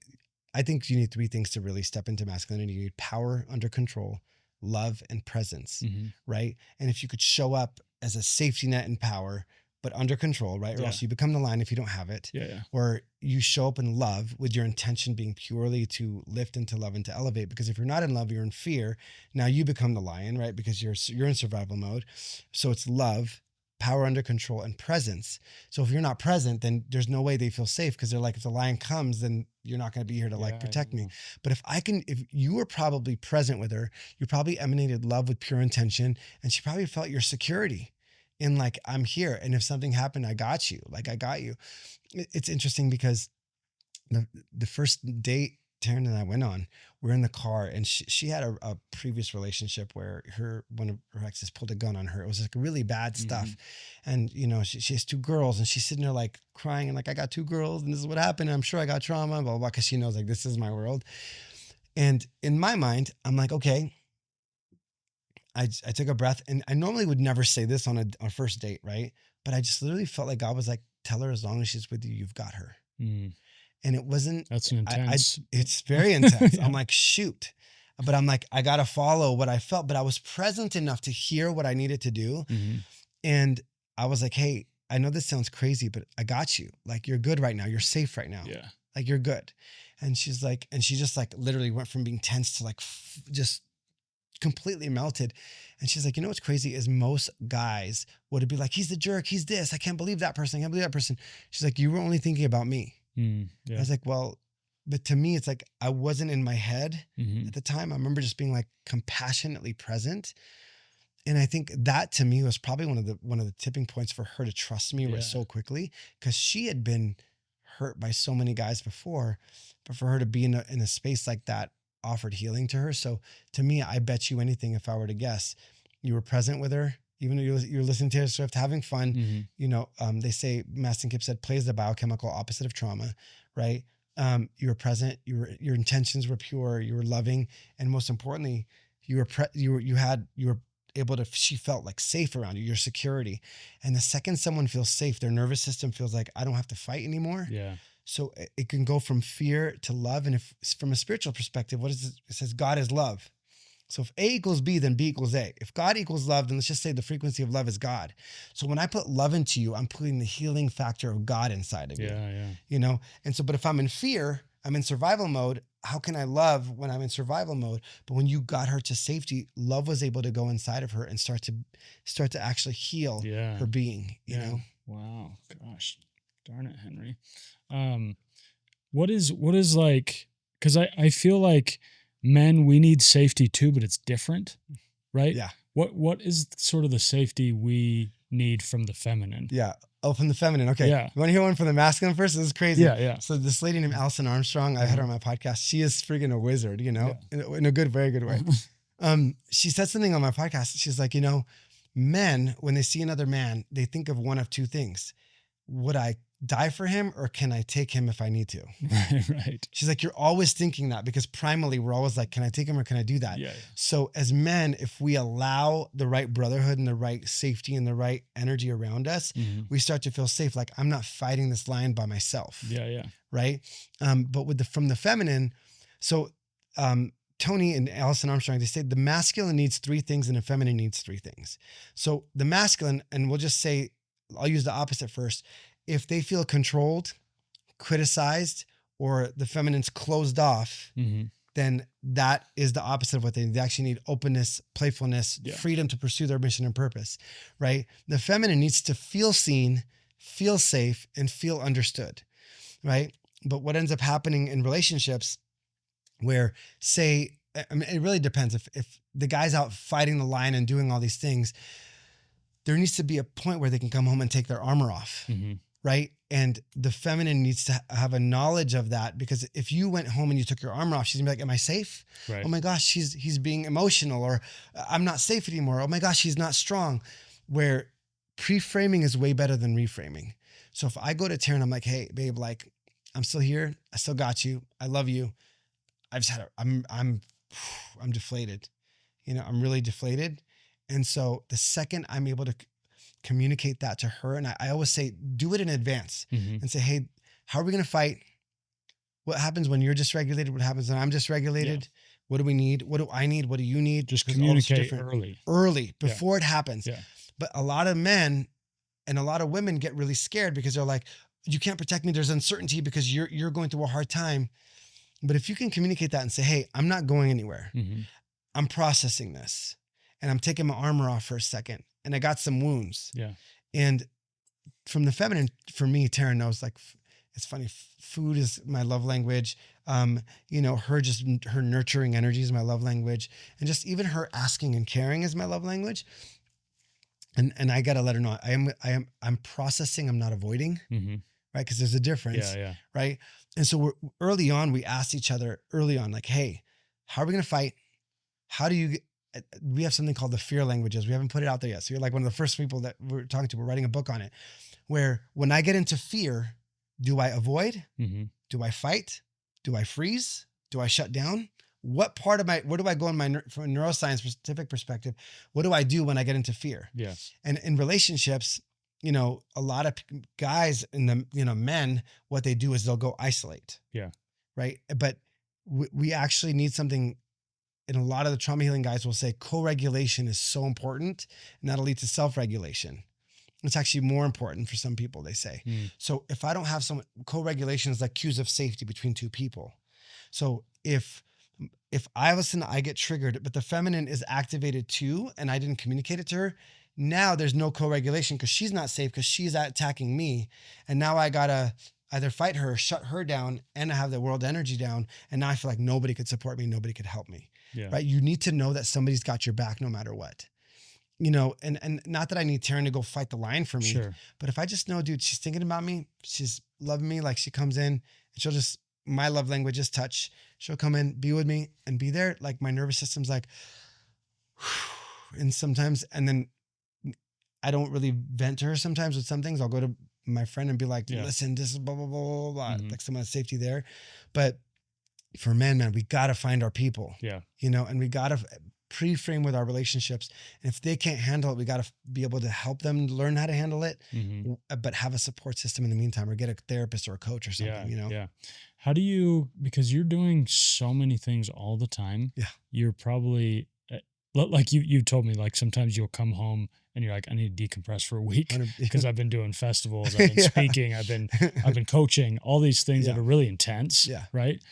I think you need three things to really step into masculinity. You need power under control, love, and presence, right? And if you could show up as a safety net and power, but under control, right? Or else you become the lion if you don't have it. Yeah. Or you show up in love with your intention being purely to lift and to love and to elevate. Because if you're not in love, you're in fear. Now you become the lion, right? Because you're in survival mode. So it's love, power under control, and presence. So if you're not present, then there's no way they feel safe, because they're like, if the lion comes, then you're not going to be here to protect me. But if you were probably present with her, you probably emanated love with pure intention, and she probably felt your security in like, I'm here. And if something happened, I got you. Like, I got you. It's interesting because the first date Taryn and I went on, we're in the car, and she had a previous relationship where one of her exes pulled a gun on her. It was like really bad stuff. And, she has two girls, and she's sitting there like crying and like, I got two girls and this is what happened. And I'm sure I got trauma, blah, blah, blah. Cause she knows like, this is my world. And in my mind, I'm like, okay, I took a breath, and I normally would never say this on a first date, right? But I just literally felt like God was like, tell her as long as she's with you, you've got her. And it wasn't. That's an intense. It's very intense. I'm like, shoot. But I'm like, I got to follow what I felt. But I was present enough to hear what I needed to do. And I was like, hey, I know this sounds crazy, but I got you. Like, you're good right now. You're safe right now. Yeah. Like, you're good. And she's like, and she just like literally went from being tense to like just completely melted. And she's like, what's crazy is most guys would be like, he's the jerk, he's this, I can't believe that person, I can't believe that person. She's like, you were only thinking about me. I was like, well, but to me, it's like, I wasn't in my head at the time. I remember just being like compassionately present. And I think that to me was probably one of the tipping points for her to trust me so quickly, because she had been hurt by so many guys before, but for her to be in a space like that offered healing to her. So to me, I bet you anything, if I were to guess, you were present with her, even though you're listening to Taylor Swift, having fun. They say, Mastin Kipp said, play is the biochemical opposite of trauma, right? You were present, your intentions were pure, you were loving, and most importantly, you were able to, she felt like safe around you, your security. And the second someone feels safe, their nervous system feels like, I don't have to fight anymore. Yeah. So it can go from fear to love. And if from a spiritual perspective, what is it? It says God is love. So if A equals B, then B equals A. If God equals love, then let's just say the frequency of love is God. So when I put love into you, I'm putting the healing factor of God inside of you. Yeah. And so, but if I'm in fear, I'm in survival mode. How can I love when I'm in survival mode? But when you got her to safety, love was able to go inside of her and start to actually heal her being, you know? Wow. Gosh, darn it, Henry. What is like, because I feel like men, we need safety too, but it's different, right? Yeah. What is sort of the safety we need from the feminine? Yeah. Oh, from the feminine. Okay. Yeah. You want to hear one from the masculine first? This is crazy. Yeah. So this lady named Alison Armstrong, I had her on my podcast. She is freaking a wizard, you know, in a good, very good way. She said something on my podcast. She's like, you know, men, when they see another man, they think of one of two things. Would I die for him or can I take him if I need to? Right. She's like, you're always thinking that because primally we're always like, can I take him or can I do that? Yeah. So as men, if we allow the right brotherhood and the right safety and the right energy around us, we start to feel safe. Like I'm not fighting this lion by myself. Yeah. Right. But from the feminine, so Tony and Alison Armstrong, they say the masculine needs three things and the feminine needs three things. So the masculine, and we'll just say, I'll use the opposite first. If they feel controlled, criticized, or the feminine's closed off, then that is the opposite of what they need. They actually need openness, playfulness, freedom to pursue their mission and purpose, right? The feminine needs to feel seen, feel safe, and feel understood, right? But what ends up happening in relationships where, say, I mean, it really depends. If the guy's out fighting the lion and doing all these things, there needs to be a point where they can come home and take their armor off, right? And the feminine needs to have a knowledge of that, because if you went home and you took your armor off, she's gonna be like, am I safe? Right. Oh my gosh, he's being emotional, or I'm not safe anymore. Oh my gosh, he's not strong. Where pre-framing is way better than reframing. So if I go to Taryn, I'm like, hey, babe, like, I'm still here. I still got you. I love you. I've just had I'm deflated. You know, I'm really deflated. And so the second I'm able to communicate that to her, and I always say, do it in advance and say, hey, how are we going to fight? What happens when you're dysregulated? What happens when I'm dysregulated? Yeah. What do we need? What do I need? What do you need? Just communicate early before it happens. Yeah. But a lot of men and a lot of women get really scared because they're like, you can't protect me. There's uncertainty because you're going through a hard time. But if you can communicate that and say, hey, I'm not going anywhere. I'm processing this and I'm taking my armor off for a second and I got some wounds. Yeah. And from the feminine, for me, Taryn knows, like, it's funny. Food is my love language. You know, her nurturing energy is my love language. And just even her asking and caring is my love language. And I got to let her know I'm processing. I'm not avoiding. Right. Cause there's a difference. Yeah. Right. And so early on, we asked each other early on, like, hey, how are we going to fight? How do you we have something called the fear languages. We haven't put it out there yet. So you're like one of the first people that we're talking to. We're writing a book on it, where when I get into fear, do I avoid? Do I fight? Do I freeze? Do I shut down? What part of where do I go from a neuroscience specific perspective? What do I do when I get into fear? Yeah. And in relationships, you know, a lot of guys men, what they do is they'll go isolate. Yeah. Right. But we actually need something. And a lot of the trauma healing guys will say co-regulation is so important, and that'll lead to self-regulation. It's actually more important for some people, they say. So if I don't have co-regulation is like cues of safety between two people. So if I listen, I get triggered, but the feminine is activated too, and I didn't communicate it to her, now there's no co-regulation because she's not safe because she's attacking me. And now I gotta either fight her, shut her down, and I have the world energy down. And now I feel like nobody could support me. Nobody could help me. Yeah. Right. You need to know that somebody's got your back no matter what, you know, and not that I need Taryn to go fight the lion for me, but if I just know, dude, she's thinking about me, she's loving me. Like she comes in and my love language is touch. She'll come in, be with me and be there. Like my nervous system's like, and sometimes, and then I don't really vent to her sometimes with some things. I'll go to my friend and be like, listen, this is blah, blah, blah, blah, blah. Like some of the safety there. But for men, man, we got to find our people, you know, and we got to pre-frame with our relationships. And if they can't handle it, we got to be able to help them learn how to handle it, but have a support system in the meantime, or get a therapist or a coach or something, you know? Yeah. How do you, because you're doing so many things all the time. Yeah. You're probably like you told me, like sometimes you'll come home and you're like, I need to decompress for a week because I've been doing festivals, I've been speaking, I've been coaching, all these things that are really intense. Yeah. Right.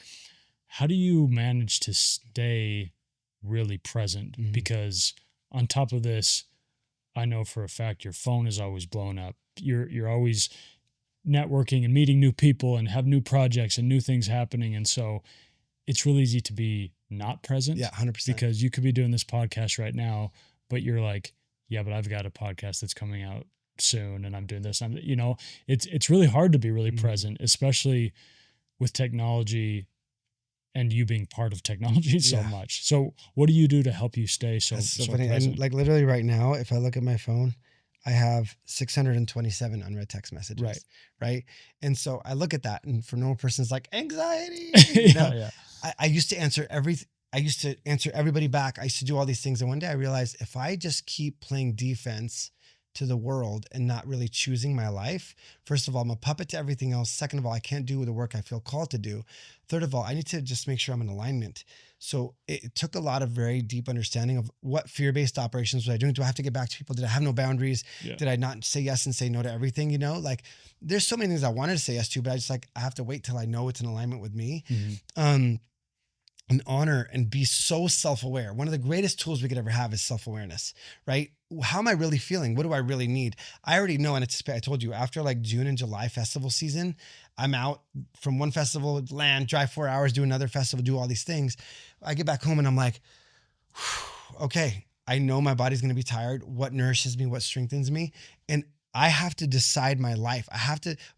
How do you manage to stay really present? Because on top of this, I know for a fact your phone is always blowing up. You're always networking and meeting new people and have new projects and new things happening. And so it's really easy to be not present. Yeah, 100%. Because you could be doing this podcast right now, but you're like, yeah, but I've got a podcast that's coming out soon and I'm doing this. It's really hard to be really present, especially with technology and you being part of technology so Yeah. much. So what do you do to help you stay so That's so so funny. present? And like literally right now, if I look at my phone, I have 627 unread text Right. messages. Right. And so I look at that, and for normal person, it's like anxiety, Yeah, yeah. I used to answer I used to answer everybody back. I used to do all these things. And one day I realized if I just keep playing defense to the world and not really choosing my life, first of all, I'm a puppet to everything else. Second of all, I can't do the work I feel called to do. Third of all, I need to just make sure I'm in alignment. So it took a lot of very deep understanding of what fear-based operations was I doing? Do I have to get back to people? Did I have no boundaries? Yeah. Did I not say yes and say no to everything? Like there's so many things I wanted to say yes to, but I have to wait till I know it's in alignment with me. Mhm. And honor and be so self-aware. One of the greatest tools we could ever have is self-awareness, right? How am I really feeling? What do I really need? I already know. And I told you after like June and July festival season, I'm out from one festival, land, drive 4 hours, do another festival, do all these things. I get back home and I'm like, okay, I know my body's going to be tired. What nourishes me, what strengthens me. And I have to decide my life.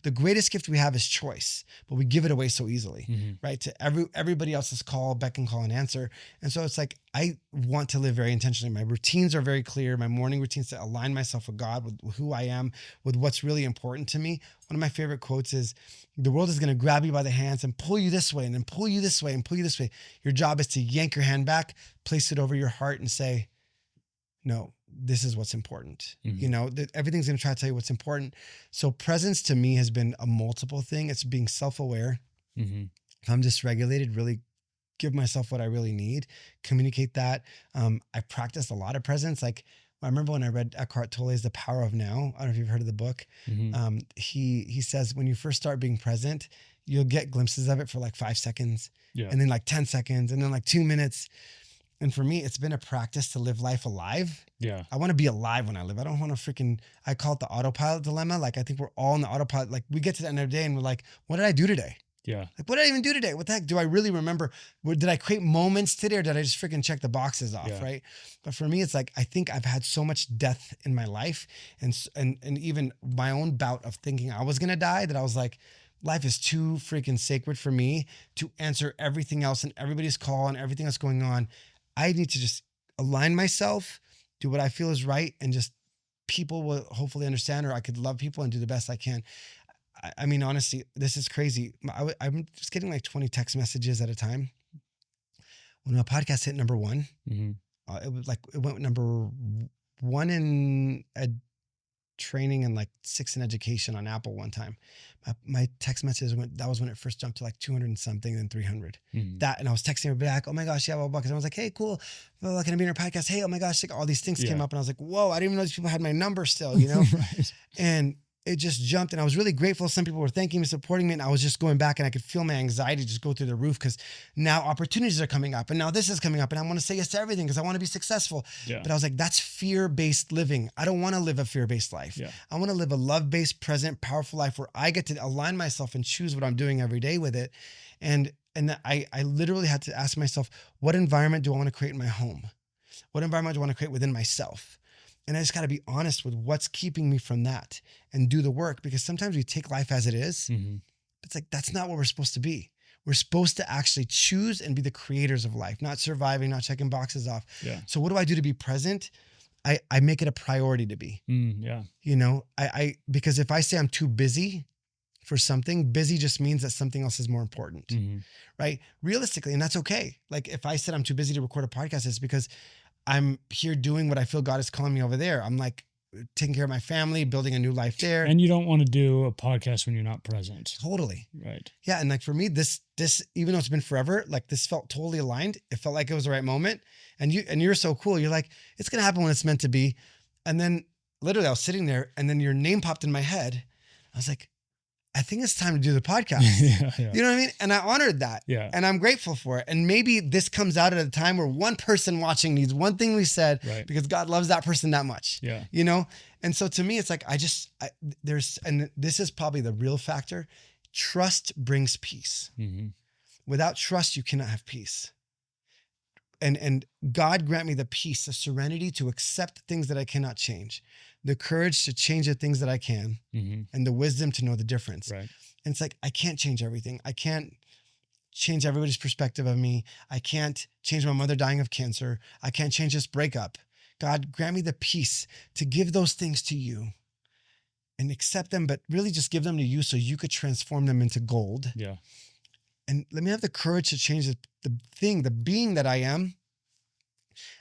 The greatest gift we have is choice, but we give it away so easily, Mhm. right? To everybody else's call, beck and call and answer. And so it's like, I want to live very intentionally. My routines are very clear. My morning routines to align myself with God, with who I am, with what's really important to me. One of my favorite quotes is, the world is going to grab you by the hands and pull you this way and then pull you this way and pull you this way. Your job is to yank your hand back, place it over your heart and say, no, this is what's important. Mhm. Everything's going to try to tell you what's important. So presence to me has been a multiple thing. It's being self-aware. Mhm. If I'm dysregulated, really give myself what I really need, communicate that. I practiced a lot of presence. Like I remember when I read Eckhart Tolle's The Power of Now. I don't know if you've heard of the book. Mhm. He says, when you first start being present, you'll get glimpses of it for like 5 seconds Yeah. and then like 10 seconds and then like 2 minutes. And for me, it's been a practice to live life alive. Yeah. I want to be alive when I live. I don't want to I call it the autopilot dilemma. Like I think we're all in the autopilot. Like we get to the end of the day and we're like, what did I do today? Yeah. Like, what did I even do today? What the heck? Do I really remember? Did I create moments today or did I just freaking check the boxes off? Yeah. Right. But for me, it's like, I think I've had so much death in my life and even my own bout of thinking I was going to die that I was like, life is too freaking sacred for me to answer everything else and everybody's call and everything that's going on. I need to just align myself, do what I feel is right. And just people will hopefully understand, or I could love people and do the best I can. I mean, honestly, this is crazy. I'm just getting like 20 text messages at a time. When my podcast hit number one, Mhm. it went number one in training and like 6 in education on Apple one time. My text messages that was when it first jumped to like 200 and something, then 300. Mhm. And I was texting her back, oh my gosh, yeah, blah, blah, because I was like, hey, cool. Well, can I be in your podcast? Hey, oh my gosh, like all these things came Yeah. up and I was like, whoa, I didn't even know these people had my number still, Right. and it just jumped and I was really grateful. Some people were thanking me, supporting me. And I was just going back and I could feel my anxiety just go through the roof because now opportunities are coming up and now this is coming up and I want to say yes to everything because I want to be successful. Yeah. But I was like, that's fear-based living. I don't want to live a fear-based life. Yeah. I want to live a love-based, present, powerful life where I get to align myself and choose what I'm doing every day with it. And I literally had to ask myself, what environment do I want to create in my home? What environment do I want to create within myself? And I just got to be honest with what's keeping me from that and do the work, because sometimes we take life as it is. Mhm. It's like, that's not what we're supposed to be. We're supposed to actually choose and be the creators of life, not surviving, not checking boxes off. Yeah. So what do I do to be present? I make it a priority to be, Yeah. because if I say I'm too busy for something, busy just means that something else is more important, Mhm. right? Realistically, and that's okay. Like if I said I'm too busy to record a podcast, it's because I'm here doing what I feel God is calling me over there. I'm like taking care of my family, building a new life there. And you don't want to do a podcast when you're not present. Totally. Right. Yeah. And like for me, this, even though it's been forever, like this felt totally aligned. It felt like it was the right moment. And you're so cool. You're like, it's going to happen when it's meant to be. And then literally I was sitting there and then your name popped in my head. I was like, I think it's time to do the podcast. Yeah. You know what I mean? And I honored that. Yeah. And I'm grateful for it. And maybe this comes out at a time where one person watching needs one thing we said, Right. because God loves that person that much. Yeah. And so to me, it's like, and this is probably the real factor. Trust brings peace. Mhm. Without trust, you cannot have peace. and God grant me the peace, the serenity to accept things that I cannot change, the courage to change the things that I can, and the wisdom to know the difference. Right. And it's like, I can't change everything. I can't change everybody's perspective of me. I can't change my mother dying of cancer. I can't change this breakup. God, grant me the peace to give those things to you and accept them, but really just give them to you so you could transform them into gold. Yeah. And let me have the courage to change the being that I am.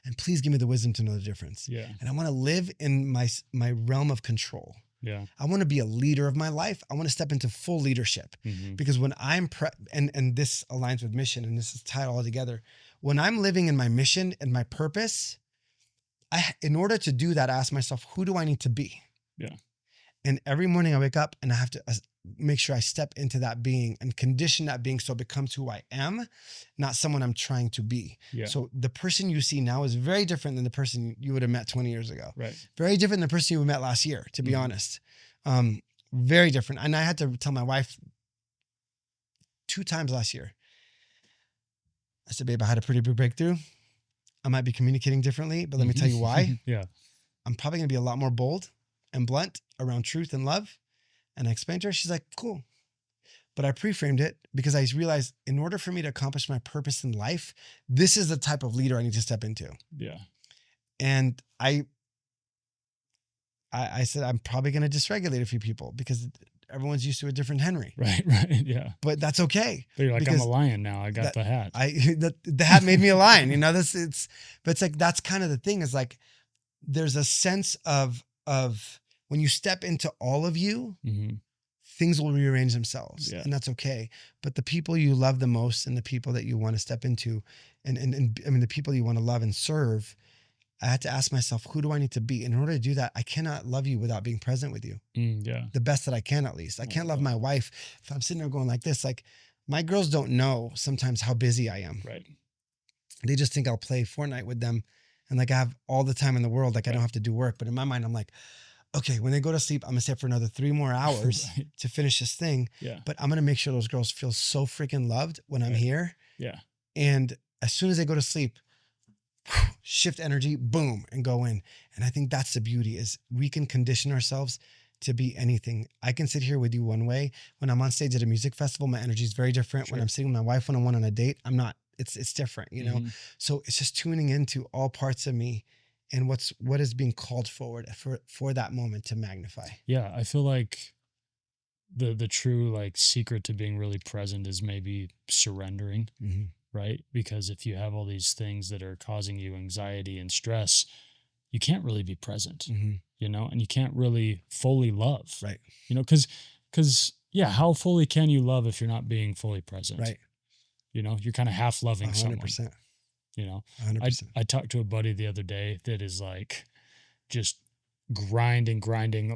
And please give me the wisdom to know the difference. Yeah. And I want to live in my realm of control. Yeah. I want to be a leader of my life. I want to step into full leadership, because when I'm and this aligns with mission, and this is tied all together. When I'm living in my mission and my purpose, in order to do that, I ask myself, who do I need to be? Yeah. And every morning I wake up and I have to make sure I step into that being and condition that being so it becomes who I am, not someone I'm trying to be. Yeah. So the person you see now is very different than the person you would have met 20 years ago. Right. Very different than the person you met last year, to be honest. Very different. And I had to tell my wife 2 times last year. I said, babe, I had a pretty big breakthrough. I might be communicating differently, but let me tell you why. Yeah. I'm probably going to be a lot more bold and blunt around truth and love. And I explained to her, she's like, cool. But I pre-framed it because I realized in order for me to accomplish my purpose in life, this is the type of leader I need to step into. Yeah. And I said, I'm probably going to dysregulate a few people because everyone's used to a different Henry. Right. Right. Yeah. But that's okay. But you're like, because I'm a lion now. I got the hat. The hat made me a lion, but it's like, that's kind of the thing, is like, there's a sense of when you step into all of you, things will rearrange themselves, and that's okay. But the people you love the most and the people that you want to step into and I mean, the people you want to love and serve, I had to ask myself, who do I need to be? In order to do that, I cannot love you without being present with you. Yeah. The best that I can, at least. I can't love my wife if I'm sitting there going like this. Like, my girls don't know sometimes how busy I am. Right. They just think I'll play Fortnite with them and like I have all the time in the world. Like I don't have to do work. But in my mind, I'm like, okay, when they go to sleep, I'm gonna stay up for another 3 more hours to finish this thing. Yeah. But I'm gonna make sure those girls feel so freaking loved when I'm here. Yeah. And as soon as they go to sleep, shift energy, boom, and go in. And I think that's the beauty, is we can condition ourselves to be anything. I can sit here with you one way. When I'm on stage at a music festival, my energy is very different. When I'm sitting with my wife one-on-one on a date, I'm not. It's different, you know? So it's just tuning into all parts of me and what is being called forward for that moment to magnify. Yeah. I feel like the true like secret to being really present is maybe surrendering, right? Because if you have all these things that are causing you anxiety and stress, you can't really be present, you know, and you can't really fully love, right? You know, because yeah, how fully can you love if you're not being fully present, right? You know, you're kind of half loving 100%. someone, you know. 100%. I talked to a buddy the other day that is like just grinding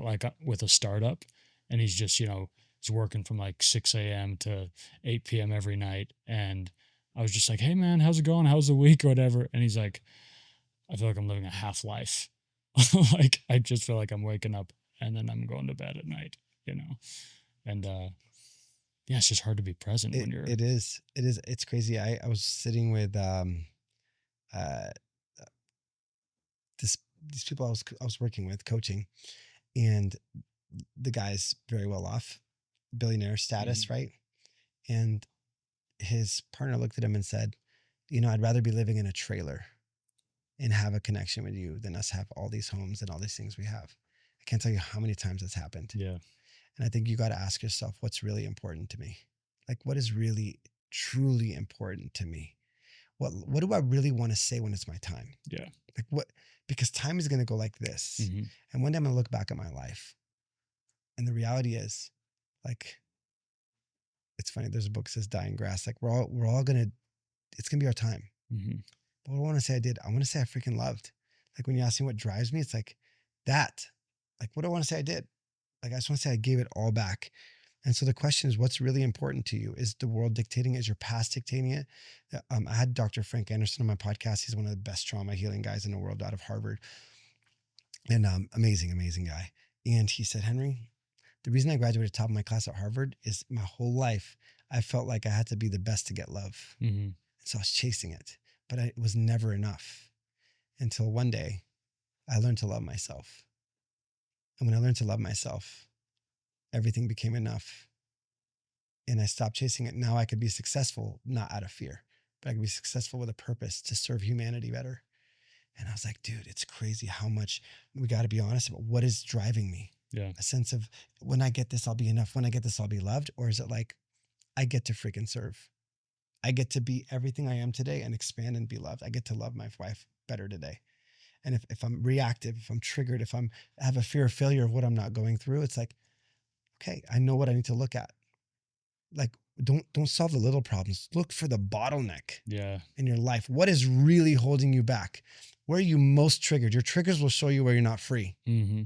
like with a startup, and he's just, you know, he's working from like 6 a.m. to 8 p.m. every night. And I was just like, hey man, how's it going? How's the week or whatever? And he's like, I feel like I'm living a half life. Like, I just feel like I'm waking up and then I'm going to bed at night, you know? And, yeah, it's just hard to be present when you're. It is. It's crazy. I was sitting with, these people I was working with, coaching, and the guy's very well off, billionaire status, right? And his partner looked at him and said, you know, I'd rather be living in a trailer and have a connection with you than us have all these homes and all these things we have. I can't tell you how many times that's happened. Yeah. And I think you got to ask yourself, what's really important to me? Like, what is really, truly important to me? What do I really want to say when it's my time? Yeah. Like what, because time is going to go like this. And one day I'm going to look back at my life. And the reality is, like, it's funny. There's a book that says Dying Grass. Like, we're all going to, it's going to be our time. But what I want to say I did, I want to say I freaking loved. Like, when you ask me what drives me, it's like that. Like, what do I want to say I did? Like, I just want to say I gave it all back. And so the question is, what's really important to you? Is the world dictating it? Is your past dictating it? I had Dr. Frank Anderson on my podcast. He's one of the best trauma healing guys in the world out of Harvard. And amazing, amazing guy. And he said, Henry, the reason I graduated top of my class at Harvard is my whole life, I felt like I had to be the best to get love. So I was chasing it. but it was never enough until one day I learned to love myself. And when I learned to love myself, everything became enough. And I stopped chasing it. Now I could be successful, not out of fear, but I could be successful with a purpose to serve humanity better. And I was like, dude, it's crazy how much we got to be honest about what is driving me. Yeah. A sense of when I get this, I'll be enough. When I get this, I'll be loved. Or is it like, I get to freaking serve. I get to be everything I am today and expand and be loved. I get to love my wife better today. And if I'm reactive, if I'm triggered, if I have a fear of failure of what I'm not going through, it's like, okay, I know what I need to look at. Like, don't solve the little problems. Look for the bottleneck in your life. What is really holding you back? Where are you most triggered? Your triggers will show you where you're not free. Mm-hmm.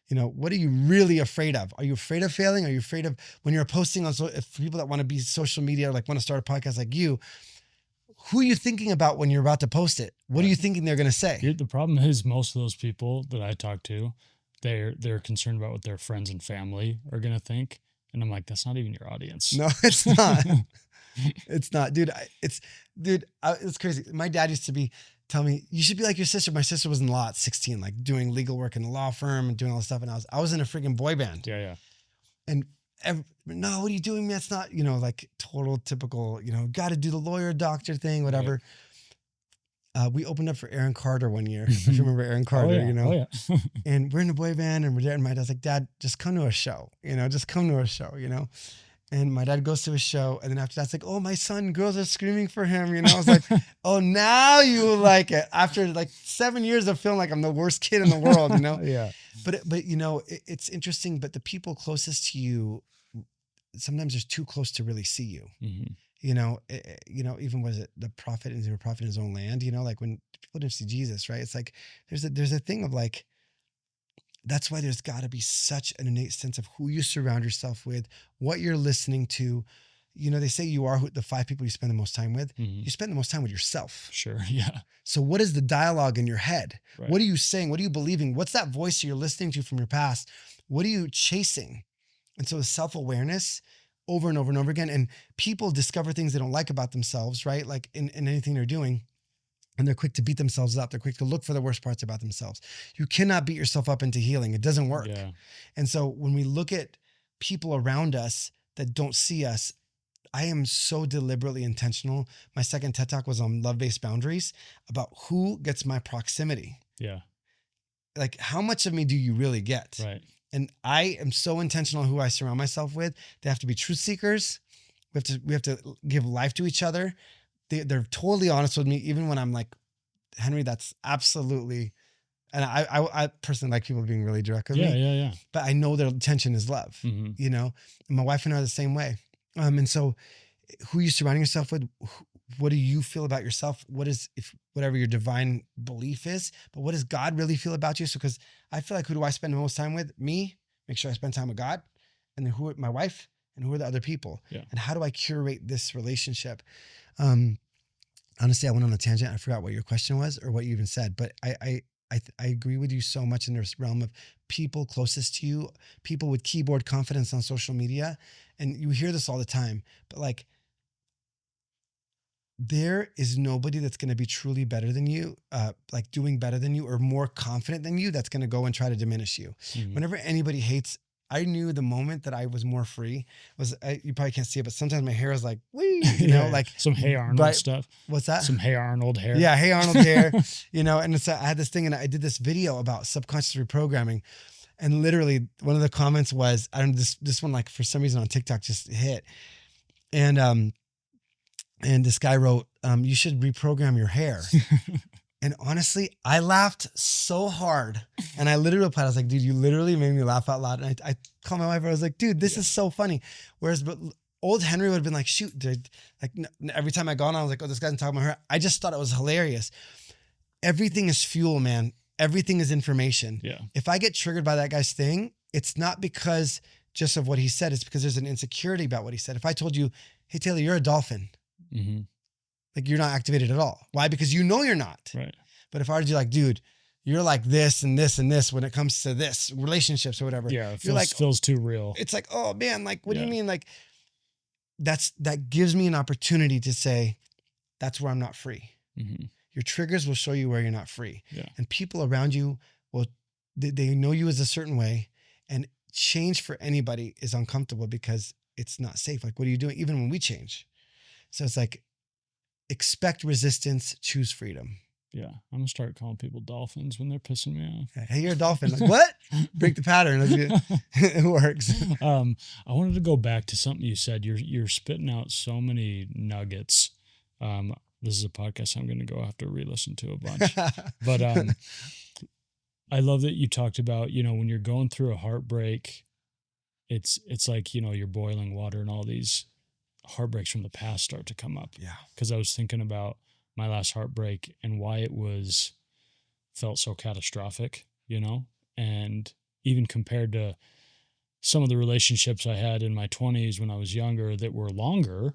You know, what are you really afraid of? Are you afraid of failing? Are you afraid of when you're posting on, if people that want to be social media, like want to start a podcast like you, who are you thinking about when you're about to post it? What are you thinking they're going to say? The problem is most of those people that I talk to, they're concerned about what their friends and family are going to think. And I'm like, that's not even your audience. No, it's not. It's not, dude. It's crazy. My dad used to tell me, you should be like your sister. My sister was in law at 16, like doing legal work in a law firm and doing all this stuff. And I was in a freaking boy band. Yeah. And no, what are you doing? That's not, like total typical, got to do the lawyer, doctor thing, whatever. Yeah. We opened up for Aaron Carter one year. If you remember Aaron Carter, Oh, yeah. And we're in a boy band and we're there. And my dad's like, Dad, just come to a show, just come to a show, And my dad goes to a show. And then after that's like, oh, my son, girls are screaming for him. I was like, oh, now you like it. After like 7 years of feeling like I'm the worst kid in the world, Yeah. But it's interesting. But the people closest to you, sometimes they're too close to really see you. Mm-hmm. Even was it the prophet and the prophet in his own land, like when people didn't see Jesus, right? It's like, there's a thing of like, that's why there's got to be such an innate sense of who you surround yourself with, what you're listening to. They say you are the 5 people you spend the most time with. Mm-hmm. You spend the most time with yourself. Sure. Yeah. So what is the dialogue in your head? Right. What are you saying? What are you believing? What's that voice you're listening to from your past? What are you chasing? And so the self-awareness over and over and over again. And people discover things they don't like about themselves, right? Like in anything they're doing. And they're quick to beat themselves up. They're quick to look for the worst parts about themselves. You cannot beat yourself up into healing. It doesn't work. Yeah. And so when we look at people around us that don't see us, I am so deliberately intentional. My second TED Talk was on love-based boundaries, about who gets my proximity. Yeah. Like, how much of me do you really get? Right. And I am so intentional who I surround myself with. They have to be truth seekers. We have to give life to each other. They're totally honest with me, even when I'm like, Henry, that's absolutely. And I personally like people being really direct with me. Yeah. But I know their intention is love, And my wife and I are the same way. And so who are you surrounding yourself with? What do you feel about yourself? Whatever your divine belief is, but what does God really feel about you? So, because I feel like, who do I spend the most time with? Me, make sure I spend time with God, and then my wife, and who are the other people? Yeah. And how do I curate this relationship? Honestly, I went on a tangent. I forgot what your question was or what you even said, but I agree with you so much in this realm of people closest to you, people with keyboard confidence on social media. And you hear this all the time, but like, there is nobody that's going to be truly better than you, like doing better than you or more confident than you, that's going to go and try to diminish you. Mm-hmm. Whenever anybody hates, I knew the moment that I was more free you probably can't see it, but sometimes my hair is like, wee, like some Hey Arnold stuff. What's that? Some Hey Arnold hair. Yeah. Hey Arnold hair, and it's, I had this thing and I did this video about subconscious reprogramming. And literally one of the comments was, this one, like for some reason on TikTok just hit. And this guy wrote, you should reprogram your hair. And honestly, I laughed so hard. And I literally replied, I was like, dude, you literally made me laugh out loud. And I called my wife and I was like, dude, this is so funny. Whereas old Henry would have been like, shoot, dude. Like every time I got on, I was like, oh, this guy's talking about her. I just thought it was hilarious. Everything is fuel, man. Everything is information. Yeah. If I get triggered by that guy's thing, it's not because just of what he said. It's because there's an insecurity about what he said. If I told you, hey, Taylor, you're a dolphin. Mm-hmm. Like, you're not activated at all. Why? Because you know you're not. Right. But if I were to be like, dude, you're like this and this and this when it comes to this, relationships or whatever. Yeah, it feels too real. It's like, oh man, like, what do you mean? Like, that gives me an opportunity to say, that's where I'm not free. Your triggers will show you where you're not free. Yeah. And people around you will, they know you as a certain way, and change for anybody is uncomfortable because it's not safe. Like, what are you doing? Even when we change. So it's like, expect resistance, choose freedom. Yeah. I'm going to start calling people dolphins when they're pissing me off. Hey, you're a dolphin. Like, what? Break the pattern. It works. I wanted to go back to something you said. You're spitting out so many nuggets. This is a podcast I'm going to go have to re-listen to a bunch. But I love that you talked about, when you're going through a heartbreak, it's like, you're boiling water and all these heartbreaks from the past start to come up. Yeah. Because I was thinking about my last heartbreak and why it felt so catastrophic, and even compared to some of the relationships I had in my 20s when I was younger that were longer,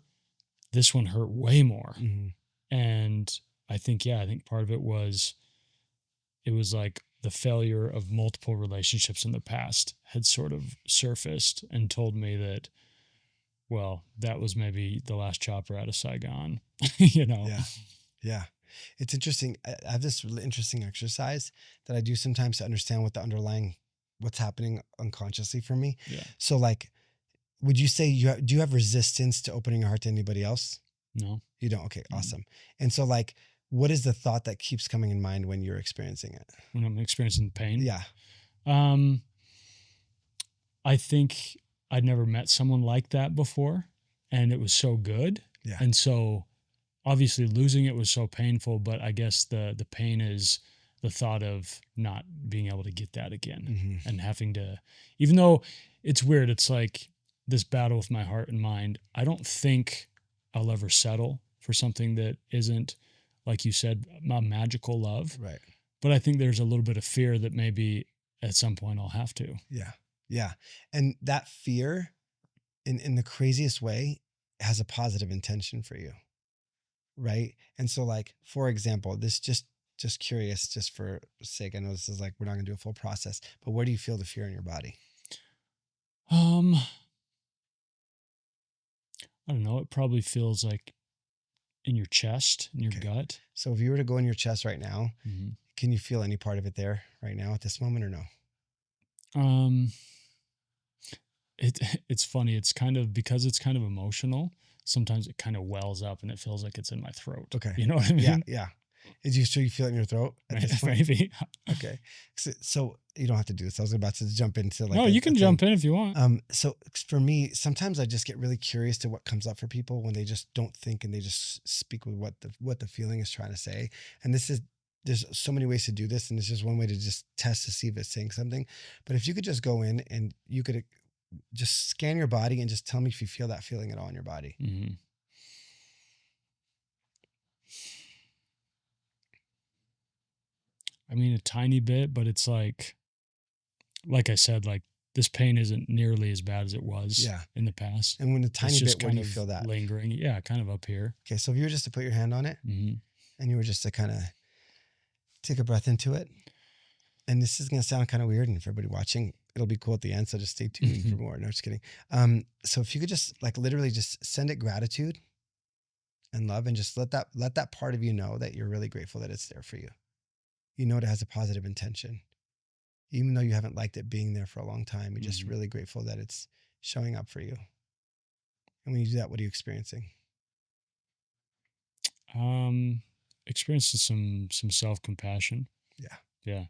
this one hurt way more. Mm-hmm. And I think part of it was like the failure of multiple relationships in the past had sort of surfaced and told me that, well, that was maybe the last chopper out of Saigon, Yeah. Yeah. It's interesting. I have this really interesting exercise that I do sometimes to understand what's happening unconsciously for me. Yeah. So like, would you say do you have resistance to opening your heart to anybody else? No. You don't? Okay, awesome. And so like, what is the thought that keeps coming in mind when you're experiencing it? When I'm experiencing pain? Yeah. I think I'd never met someone like that before, and it was so good. Yeah. And so obviously losing it was so painful, but I guess the pain is the thought of not being able to get that again, and having to, even though it's weird, it's like this battle with my heart and mind. I don't think I'll ever settle for something that isn't, like you said, a magical love. Right. But I think there's a little bit of fear that maybe at some point I'll have to. Yeah. Yeah. And that fear in the craziest way has a positive intention for you. Right. And so like, for example, this just curious, just for sake, I know this is like, we're not going to do a full process, but where do you feel the fear in your body? I don't know. It probably feels like in your chest, in your gut. So if you were to go in your chest right now, can you feel any part of it there right now at this moment or no? It's funny. It's kind of, because it's kind of emotional. Sometimes it kind of wells up and it feels like it's in my throat. Okay. You know what I mean? Yeah. Yeah. So you feel it in your throat at this point? Maybe. Okay. So you don't have to do this. I was about to jump into like. No, you can jump in if you want. So for me, sometimes I just get really curious to what comes up for people when they just don't think and they just speak with what the feeling is trying to say. And there's so many ways to do this, and it's just one way to just test to see if it's saying something. But if you could just go in and you could just scan your body and just tell me if you feel that feeling at all in your body. I mean, a tiny bit, but it's like I said, like this pain isn't nearly as bad as it was in the past. And when a tiny bit, where do you feel that? Lingering. Yeah, kind of up here. Okay, so if you were just to put your hand on it and you were just to kind of take a breath into it, and this is going to sound kind of weird, and for everybody watching, it'll be cool at the end, so just stay tuned for more. No, just kidding. So if you could just like literally just send it gratitude and love, and just let that part of you know that you're really grateful that it's there for you. You know it has a positive intention. Even though you haven't liked it being there for a long time, you're just really grateful that it's showing up for you. And when you do that, what are you experiencing? Experiencing some self-compassion. Yeah. Yeah.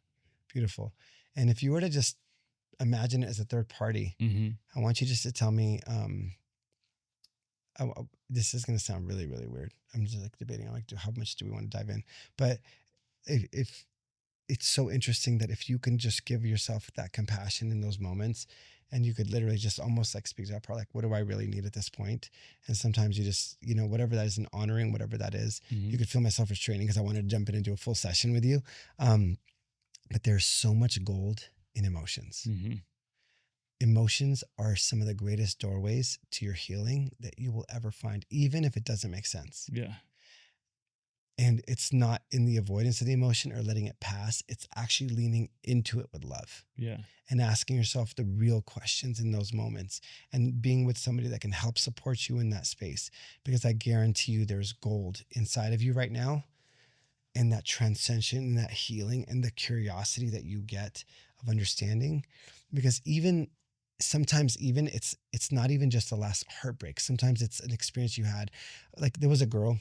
Beautiful. And if you were to just imagine it as a third party, I want you just to tell me, this is going to sound really, really weird. I'm just like debating, like, how much do we want to dive in? But if it's so interesting that if you can just give yourself that compassion in those moments, and you could literally just almost like speak to that part, like, what do I really need at this point? And sometimes you just, whatever that is, and honoring whatever that is, you could feel myself restraining because I wanted to jump in and do a full session with you. But there's so much gold in emotions. Emotions are some of the greatest doorways to your healing that you will ever find, even if it doesn't make sense. Yeah. And it's not in the avoidance of the emotion or letting it pass. It's actually leaning into it with love. Yeah. And asking yourself the real questions in those moments, and being with somebody that can help support you in that space. Because I guarantee you there's gold inside of you right now and that transcension and that healing and the curiosity that you get of understanding. Because sometimes it's not even just the last heartbreak. Sometimes it's an experience you had. Like there was a girl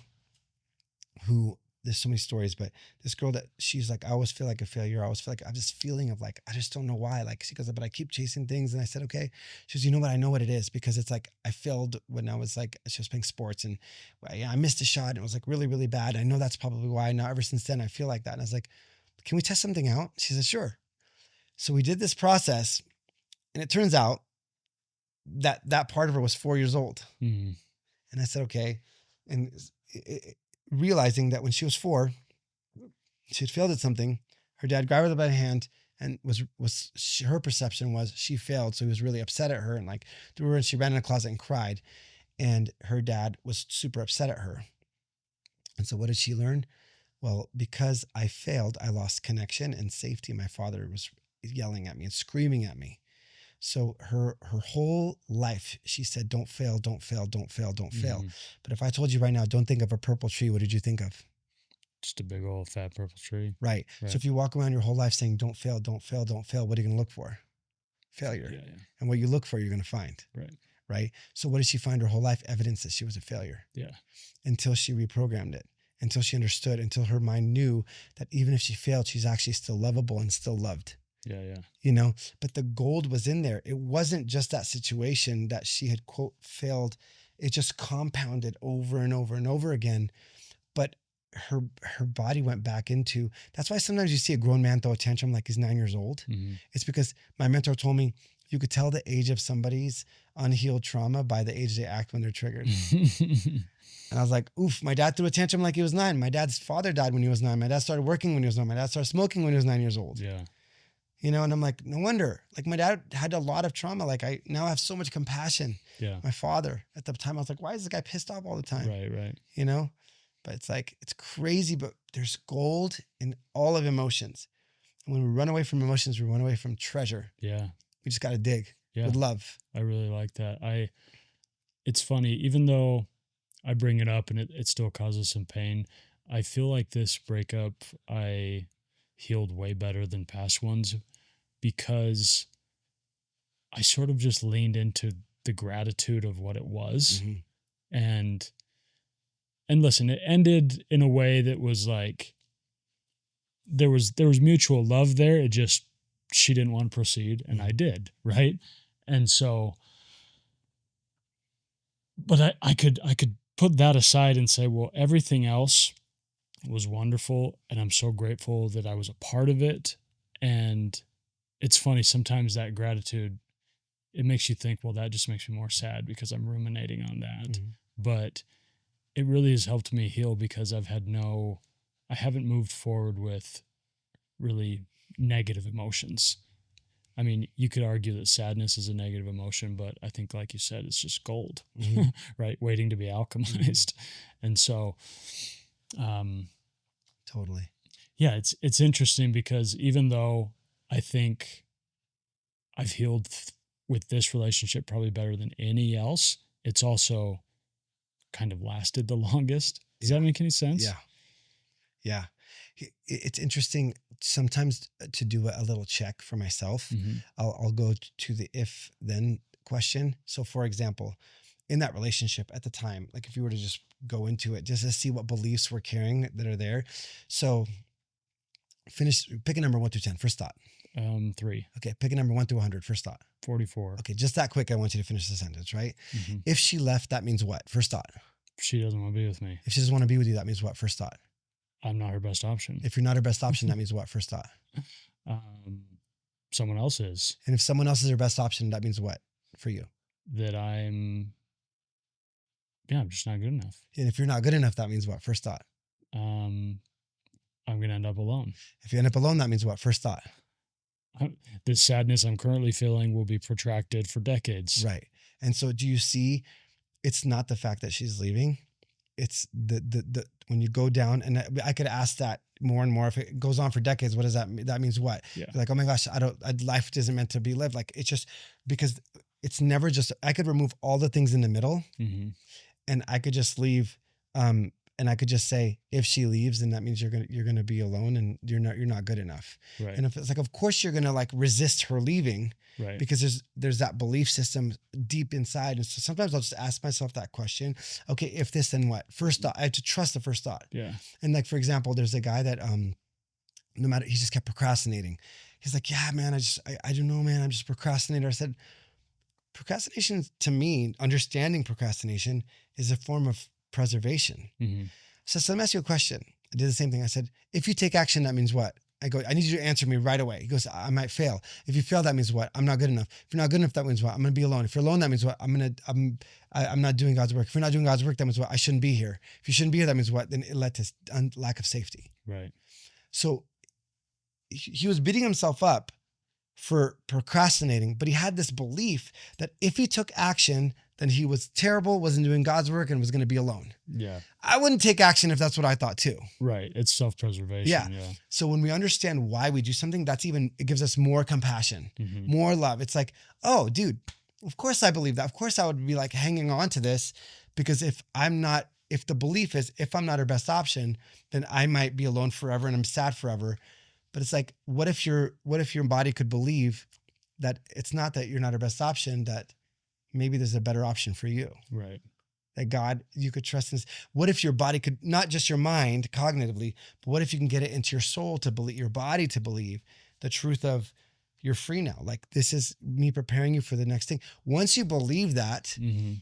who, there's so many stories, but this girl that she's like, I always feel like a failure. I always feel like I have this feeling of like, I just don't know why. Like she goes, but I keep chasing things. And I said, okay. She goes, you know what? I know what it is, because it's like, I failed when I was like, she was playing sports and I missed a shot and it was like really, really bad. I know that's probably why. Now ever since then I feel like that. And I was like, can we test something out? She said, sure. So we did this process, and it turns out that that part of her was 4 years old. Mm-hmm. And I said, okay. And realizing that when she was 4, she had failed at something. Her dad grabbed her by the hand, and her perception was she failed. So he was really upset at her and like threw her, and she ran in a closet and cried. And her dad was super upset at her. And so what did she learn? Well, because I failed, I lost connection and safety. My father was yelling at me and screaming at me. So her whole life, she said, don't fail, don't fail, don't fail, don't fail. But if I told you right now, don't think of a purple tree, what did you think of? Just a big old fat purple tree. Right. So if you walk around your whole life saying, don't fail, don't fail, don't fail, what are you going to look for? Failure. Yeah. And what you look for, you're going to find. Right. So what did she find her whole life? Evidence that she was a failure. Yeah. Until she reprogrammed it, until she understood, until her mind knew that even if she failed, she's actually still lovable and still loved. Yeah. You know, but the gold was in there. It wasn't just that situation that she had, quote, failed. It just compounded over and over and over again. But her body went back into, that's why sometimes you see a grown man throw a tantrum like he's 9 years old. It's because my mentor told me you could tell the age of somebody's unhealed trauma by the age they act when they're triggered. And I was like, oof, my dad threw a tantrum like he was 9. My dad's father died when he was 9. My dad started working when he was 9. My dad started smoking when he was 9 years old. Yeah. You know, and I'm like, no wonder. Like my dad had a lot of trauma. Like I now have so much compassion. Yeah. My father, at the time, I was like, why is this guy pissed off all the time? Right. You know, but it's like, it's crazy, but there's gold in all of emotions. And when we run away from emotions, we run away from treasure. Yeah. We just got to dig with love. I really like that. It's funny, even though I bring it up and it still causes some pain, I feel like this breakup, I healed way better than past ones, because I sort of just leaned into the gratitude of what it was. And listen, it ended in a way that was like, there was mutual love there. It just, she didn't want to proceed and I did. Right. And so, but I could put that aside and say, well, everything else was wonderful. And I'm so grateful that I was a part of it. And it's funny, sometimes that gratitude, it makes you think, well, that just makes me more sad because I'm ruminating on that. But it really has helped me heal, because I haven't moved forward with really negative emotions. I mean, you could argue that sadness is a negative emotion, but I think, like you said, it's just gold, right? Waiting to be alchemized. And so, totally. Yeah, it's interesting, because even though I think I've healed with this relationship probably better than any else, it's also kind of lasted the longest. Does that make any sense? Yeah. It's interesting sometimes to do a little check for myself. I'll go to the if then question. So for example, in that relationship at the time, like if you were to just go into it, just to see what beliefs we're carrying that are there. So pick a number 1 through 10, first thought. 3. Okay. Pick a number 1 through 100, first thought. 44. Okay. Just that quick. I want you to finish the sentence, right? If she left, that means what? First thought. She doesn't want to be with me. If she doesn't want to be with you, that means what? First thought. I'm not her best option. If you're not her best option, that means what? First thought. Someone else is. And if someone else is her best option, that means what for you? That I'm just not good enough. And if you're not good enough, that means what? First thought. I'm going to end up alone. If you end up alone, that means what? First thought. This sadness I'm currently feeling will be protracted for decades. Right. And so do you see, it's not the fact that she's leaving. It's the when you go down, and I could ask that more and more. If it goes on for decades, what does that mean? That means what? Yeah. Like, oh my gosh, life isn't meant to be lived. Like, it's just because it's never just, I could remove all the things in the middle and I could just leave And I could just say, if she leaves, then that means you're gonna be alone, and you're not good enough. Right. And if it's like, of course you're gonna like resist her leaving, Right. because there's that belief system deep inside. And so sometimes I'll just ask myself that question. Okay, if this, then what? First thought, I have to trust the first thought. Yeah. And like, for example, there's a guy that no matter, he just kept procrastinating. He's like, yeah, man, I don't know, man, I'm just procrastinating. I said, procrastination, to me, understanding procrastination is a form of preservation. Mm-hmm. So let me ask you a question. I did the same thing. I said, if you take action, that means what? I go, I need you to answer me right away. He goes, I might fail. If you fail, that means what? I'm not good enough. If you're not good enough, that means what? I'm going to be alone. If you're alone, that means what? I'm not doing God's work. If you're not doing God's work, that means what? I shouldn't be here. If you shouldn't be here, that means what? Then it led to lack of safety. Right. So he was beating himself up for procrastinating, but he had this belief that if he took action, then he was terrible, wasn't doing God's work, and was going to be alone. Yeah. I wouldn't take action if that's what I thought too. Right. It's self-preservation. Yeah. Yeah. So when we understand why we do something, it gives us more compassion, more love. It's like, oh, dude, of course I believe that. Of course I would be like hanging on to this, because if the belief is, if I'm not her best option, then I might be alone forever and I'm sad forever. But it's like, what if your body could believe that it's not that you're not her best option, that maybe there's a better option for you. Right. That God, you could trust in this. What if your body could, not just your mind cognitively, but what if you can get it into your soul to believe, your body to believe the truth of you're free now. Like, this is me preparing you for the next thing. Once you believe that,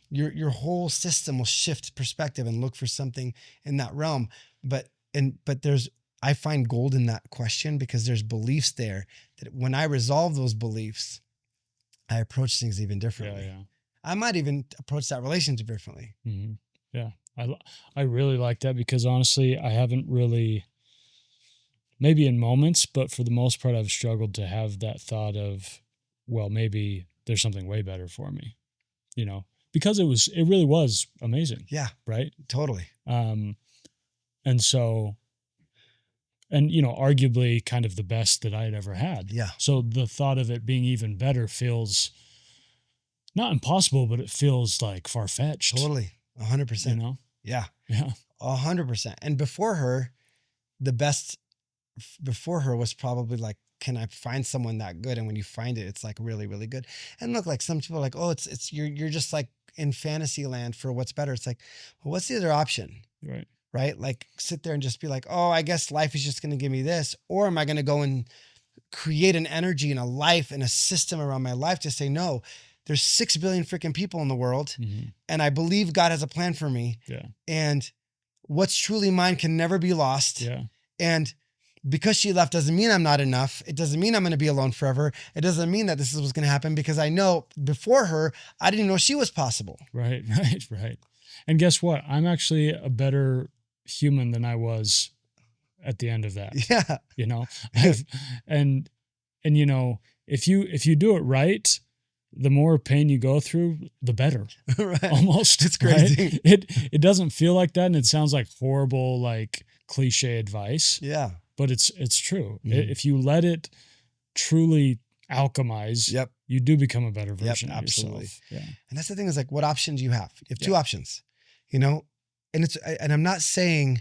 your whole system will shift perspective and look for something in that realm. But I find gold in that question, because there's beliefs there that when I resolve those beliefs, I approach things even differently. Yeah. I might even approach that relationship differently. Mm-hmm. Yeah. I really like that, because honestly, I haven't really, maybe in moments, but for the most part, I've struggled to have that thought of, well, maybe there's something way better for me, because it really was amazing. Yeah. Right. Totally. And so, arguably kind of the best that I had ever had. Yeah. So the thought of it being even better feels not impossible, but it feels like far-fetched. Totally. 100%. Yeah. Yeah. 100%. And before her, the best before her was probably like, can I find someone that good? And when you find it, it's like really, really good. And look, like some people are like, oh, it's you're just like in fantasy land for what's better. It's like, well, what's the other option? Right? Like, sit there and just be like, oh, I guess life is just going to give me this. Or am I going to go and create an energy and a life and a system around my life to say, no, there's 6 billion freaking people in the world. And I believe God has a plan for me. Yeah. And what's truly mine can never be lost. Yeah. And because she left doesn't mean I'm not enough. It doesn't mean I'm going to be alone forever. It doesn't mean that this is what's going to happen, because I know before her, I didn't know she was possible. Right. And guess what? I'm actually a better human than I was at the end of that. Yeah. And if you do it right, the more pain you go through, the better. Right. Almost. It's crazy. Right? It doesn't feel like that, and it sounds like horrible, like cliche advice. Yeah. But it's true. If you let it truly alchemize, you do become a better version of absolutely. yourself. Yeah. And that's the thing, is like, what options do you have? You have two options, and I'm not saying,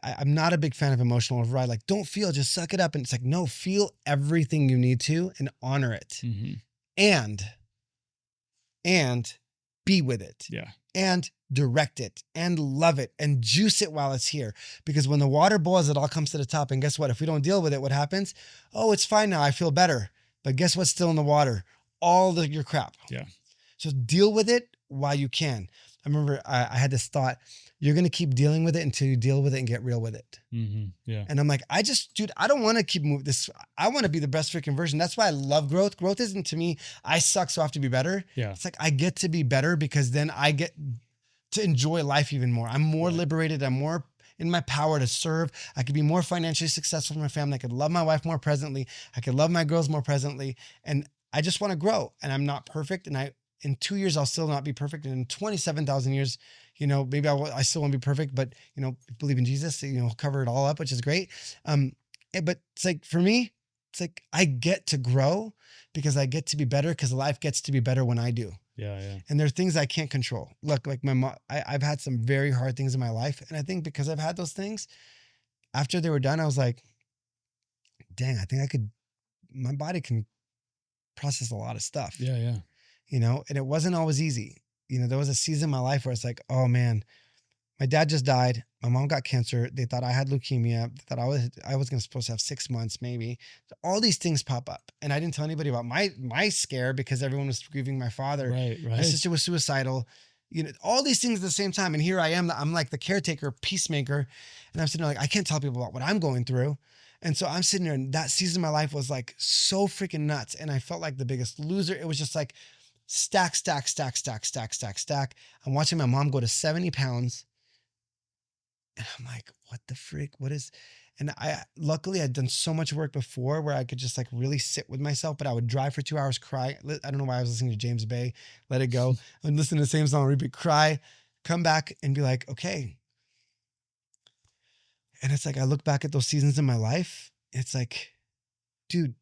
I'm not a big fan of emotional override. Like, don't feel, just suck it up. And it's like, no, feel everything you need to and honor it. And be with it. Yeah. And direct it and love it and juice it while it's here. Because when the water boils, it all comes to the top. And guess what? If we don't deal with it, what happens? Oh, it's fine now. I feel better. But guess what's still in the water? All your crap. Yeah. So deal with it while you can. I remember I had this thought, you're going to keep dealing with it until you deal with it and get real with it. Yeah. And I'm like, I don't want to keep moving this. I want to be the best freaking version. That's why I love growth. Growth isn't to me, I suck, so I have to be better. Yeah. It's like, I get to be better because then I get to enjoy life even more. I'm more liberated. I'm more in my power to serve. I could be more financially successful for my family. I could love my wife more presently. I could love my girls more presently. And I just want to grow, and I'm not perfect. And in 2 years, I'll still not be perfect. And in 27,000 years, maybe I still won't be perfect, but, believe in Jesus, cover it all up, which is great. But it's like, for me, it's like, I get to grow because I get to be better, because life gets to be better when I do. Yeah. And there are things I can't control. Look, like my mom, I've had some very hard things in my life. And I think because I've had those things, after they were done, I was like, dang, I think my body can process a lot of stuff, Yeah. and it wasn't always easy. There was a season in my life where it's like, oh man, my dad just died. My mom got cancer. They thought I had leukemia. They thought I was going to supposed to have 6 months, maybe. All these things pop up. And I didn't tell anybody about my scare because everyone was grieving my father. Right. My sister was suicidal. All these things at the same time. And here I am, I'm like the caretaker, peacemaker. And I'm sitting there like, I can't tell people about what I'm going through. And so I'm sitting there, and that season of my life was like so freaking nuts. And I felt like the biggest loser. It was just like stack. I'm watching my mom go to 70 pounds. And I'm like, what the frick? And luckily I'd done so much work before where I could just like really sit with myself, but I would drive for 2 hours, cry. I don't know why I was listening to James Bay, Let It Go. I would listen to the same song, repeat, cry, come back and be like, okay. And it's like, I look back at those seasons in my life. It's like, dude,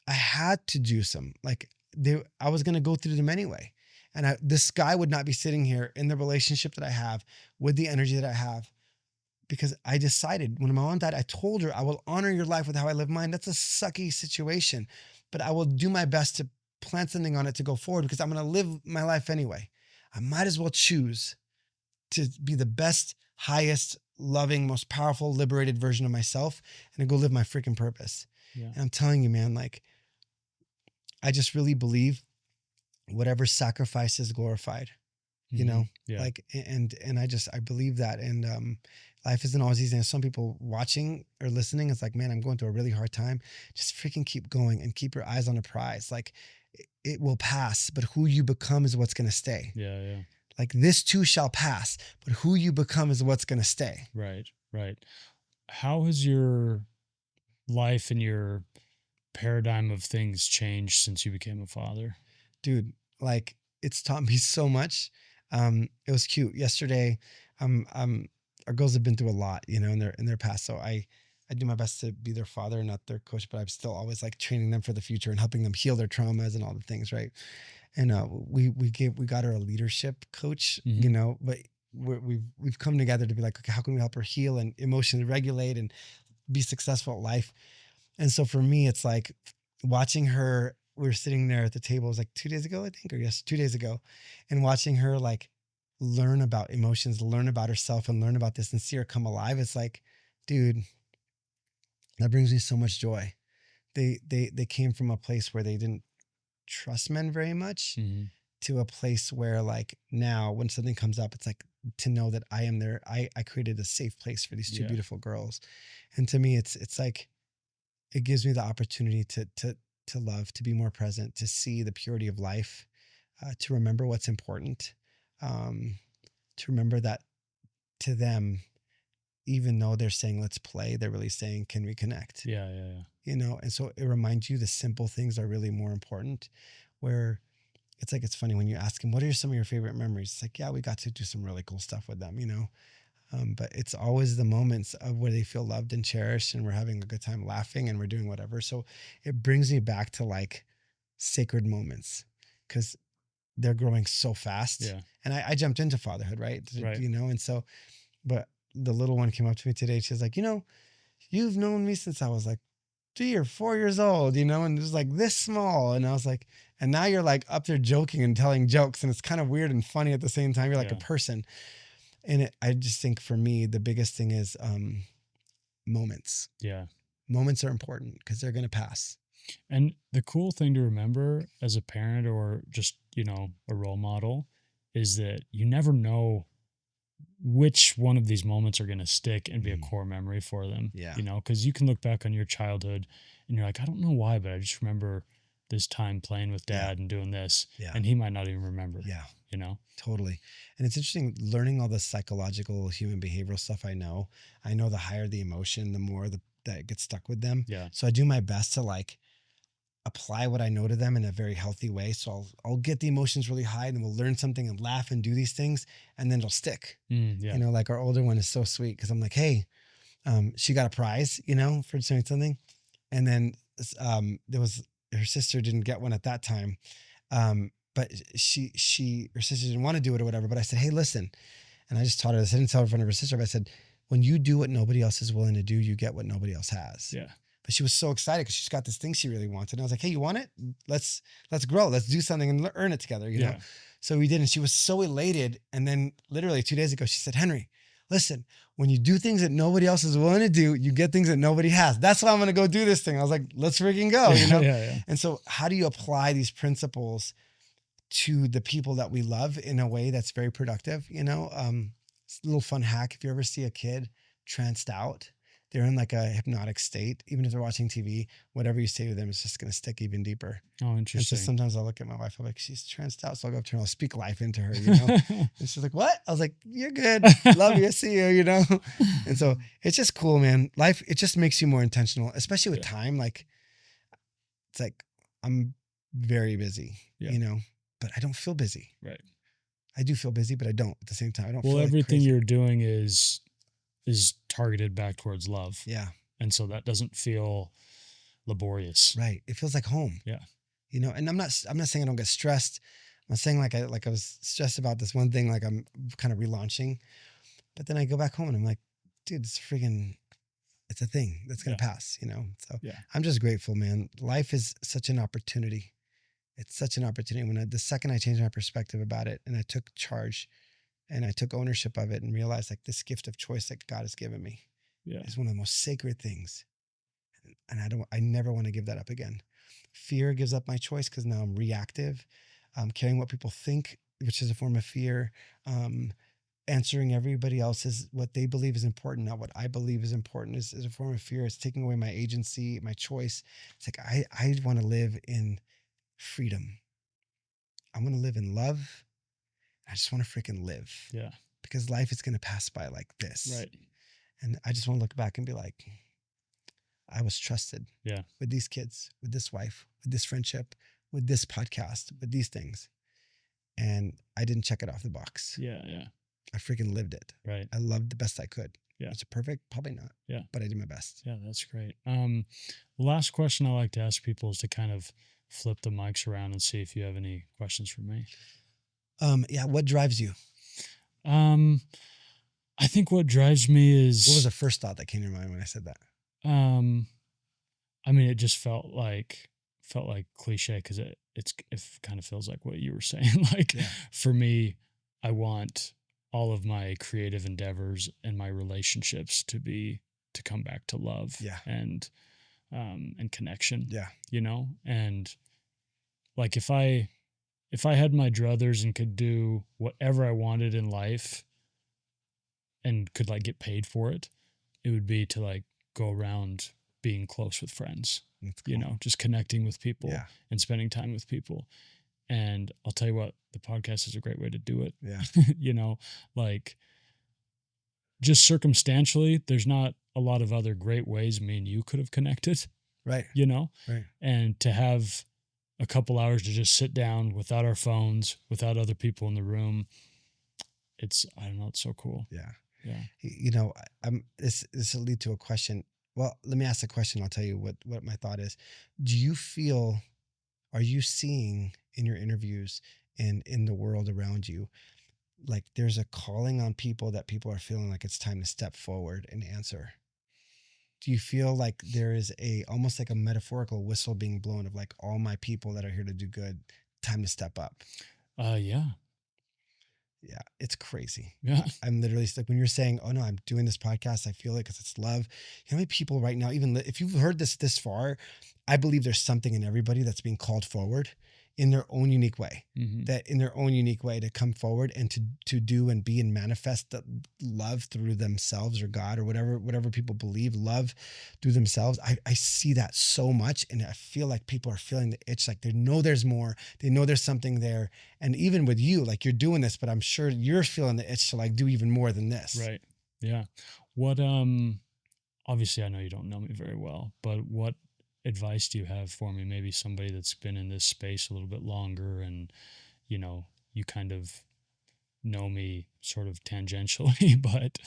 I had to do some, like I was going to go through them anyway. And this guy would not be sitting here in the relationship that I have with the energy that I have, because I decided when my mom died, I told her, I will honor your life with how I live mine. That's a sucky situation, but I will do my best to plant something on it to go forward, because I'm going to live my life anyway. I might as well choose to be the best, highest, loving, most powerful, liberated version of myself and to go live my freaking purpose. Yeah. And I'm telling you, man, like, I just really believe whatever sacrifice is glorified, Yeah. like, and I believe that. And, life isn't always easy. And some people watching or listening, it's like, man, I'm going through a really hard time. Just freaking keep going and keep your eyes on the prize. Like, it will pass, but who you become is what's going to stay. Yeah. Like, this too shall pass, but who you become is what's going to stay. Right. How has your life and your paradigm of things changed since you became a father? Dude, like, it's taught me so much. It was cute. Yesterday, our girls have been through a lot, in their past. So I do my best to be their father, not their coach, but I'm still always like training them for the future and helping them heal their traumas and all the things, right? And we got her a leadership coach, but we've come together to be like, okay, how can we help her heal and emotionally regulate and be successful at life? And so for me, it's like watching her. We were sitting there at the table, it was like 2 days ago, I think, or yes, 2 days ago, and watching her like learn about emotions, learn about herself, and learn about this and see her come alive. It's like, dude, that brings me so much joy. They came from a place where they didn't trust men very much to a place where, like, now when something comes up, it's like to know that I am there. I created a safe place for these two beautiful girls. And to me, it's like, it gives me the opportunity to love, to be more present, to see the purity of life, to remember what's important, to remember that to them, even though they're saying, let's play, they're really saying, can we connect? Yeah. And so it reminds you the simple things are really more important, where it's like, it's funny when you ask them, what are some of your favorite memories? It's like, yeah, we got to do some really cool stuff with them, but it's always the moments of where they feel loved and cherished and we're having a good time laughing and we're doing whatever. So it brings me back to like sacred moments, because they're growing so fast. Yeah. And I jumped into fatherhood, right? And so, but the little one came up to me today. She's like, you've known me since I was like 3 or 4 years old, and it was like this small. And I was like, and now you're like up there joking and telling jokes, and it's kind of weird and funny at the same time. You're like a person. And I just think for me, the biggest thing is moments. Yeah. Moments are important because they're going to pass. And the cool thing to remember as a parent or just, a role model is that you never know which one of these moments are going to stick and be a core memory for them. Yeah. Because you can look back on your childhood and you're like, I don't know why, but I just remember this time playing with dad and doing this. Yeah. And he might not even remember. Yeah. Totally. And it's interesting learning all the psychological human behavioral stuff. I know the higher the emotion, the more that gets stuck with them. Yeah. So I do my best to like apply what I know to them in a very healthy way. So I'll get the emotions really high, and then we'll learn something and laugh and do these things, and then it'll stick. Yeah. Like our older one is so sweet because I'm like, hey, she got a prize, for doing something. And then there was, her sister didn't get one at that time. but her sister didn't want to do it or whatever. But I said, hey, listen. And I just taught her this. I didn't tell her in front of her sister, but I said, when you do what nobody else is willing to do, you get what nobody else has. Yeah. But she was so excited because she's got this thing she really wanted. And I was like, hey, you want it? Let's grow. Let's do something and earn it together, you know? So we did. And she was so elated. And then literally 2 days ago, she said, Henry, listen, when you do things that nobody else is willing to do, you get things that nobody has. That's why I'm going to go do this thing. I was like, let's freaking go, you know? And so how do you apply these principles to the people that we love in a way that's very productive? You know, it's a little fun hack. If you ever see a kid tranced out, they're in like a hypnotic state. Even if they're watching TV, whatever you say to them is just going to stick even deeper. Oh, interesting. And so sometimes I'll look at my wife, I'm like, she's tranced out. So I'll go up to her and I'll speak life into her, you know? And she's like, what? I was like, you're good. Love you. I see you, you know? And so it's just cool, man. Life, it just makes you more intentional, especially with time. Like, it's like, I'm very busy, you know, but I don't feel busy. Right. I do feel busy, but I don't at the same time. I don't feel everything like you're doing is targeted back towards love. Yeah. And so that doesn't feel laborious. Right. It feels like home. Yeah. You know, and I'm not saying I don't get stressed. I'm not saying I was stressed about this one thing, like I'm kind of relaunching, but then I go back home and I'm like, dude, it's a thing that's going to pass, you know? So I'm just grateful, man. Life is such an opportunity. It's such an opportunity. The second I changed my perspective about it and I took charge and I took ownership of it and realized like this gift of choice that God has given me is one of the most sacred things. And I never want to give that up again. Fear gives up my choice because now I'm reactive, caring what people think, which is a form of fear, answering everybody else's, what they believe is important, not what I believe is important is a form of fear. It's taking away my agency, my choice. It's like, I want to live in freedom. I want to live in love. I just want to freaking live. Yeah. Because life is going to pass by like this. Right. And I just want to look back and be like, I was trusted with these kids, with this wife, with this friendship, with this podcast, with these things. And I didn't check it off the box. Yeah. Yeah. I freaking lived it. Right. I loved the best I could. Yeah. Was it perfect? Probably not. Yeah. But I did my best. Yeah. That's great. The last question I like to ask people is to kind of flip the mics around and see if you have any questions for me. What drives you? I think what drives me is... What was the first thought that came to your mind when I said that? I mean, it just felt like cliche because it kind of feels like what you were saying. Like for me, I want all of my creative endeavors and my relationships to come back to love and connection. Yeah. You know? And like if I had my druthers and could do whatever I wanted in life and could like get paid for it, it would be to like go around being close with friends, you know, just connecting with people and spending time with people. And I'll tell you what, the podcast is a great way to do it. Yeah. You know, like just circumstantially, there's not a lot of other great ways me and you could have connected. Right. You know, right. And to have a couple hours to just sit down without our phones, without other people in the room. I don't know. It's so cool. Yeah. Yeah. You know, this will lead to a question. Well, let me ask the question. I'll tell you what my thought is. Are you seeing in your interviews and in the world around you, like there's a calling on people that people are feeling like it's time to step forward and answer? Do you feel like there is almost like a metaphorical whistle being blown of like all my people that are here to do good, time to step up? Yeah. Yeah, it's crazy. Yeah. I'm literally like, when you're saying, oh no, I'm doing this podcast, I feel it because it's love. You know how many people right now, even if you've heard this far, I believe there's something in everybody that's being called forward in their own unique way, to come forward and to do and be and manifest the love through themselves or God or whatever people believe, love through themselves. I see that so much. And I feel like people are feeling the itch, like they know there's more, they know there's something there. And even with you, like you're doing this, but I'm sure you're feeling the itch to like do even more than this. Right. Yeah. What, obviously I know you don't know me very well, but what advice do you have for me? Maybe somebody that's been in this space a little bit longer and, you know, you kind of know me sort of tangentially, but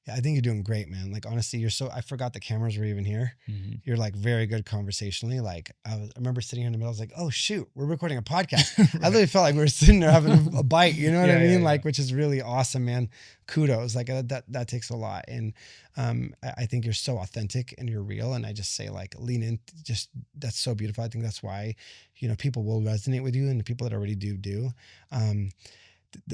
Yeah, I think you're doing great, man. Like, honestly, I forgot the cameras were even here. Mm-hmm. You're like very good conversationally. Like, I remember sitting here in the middle, I was like, oh shoot, we're recording a podcast. Right. I literally felt like we were sitting there having a bite, you know what I Yeah, mean? yeah, Like, which is really awesome, man. Kudos. Like that takes a lot. And, I think you're so authentic and you're real. And I just say like, lean in, just, that's so beautiful. I think that's why, people will resonate with you, and the people that already do. I'm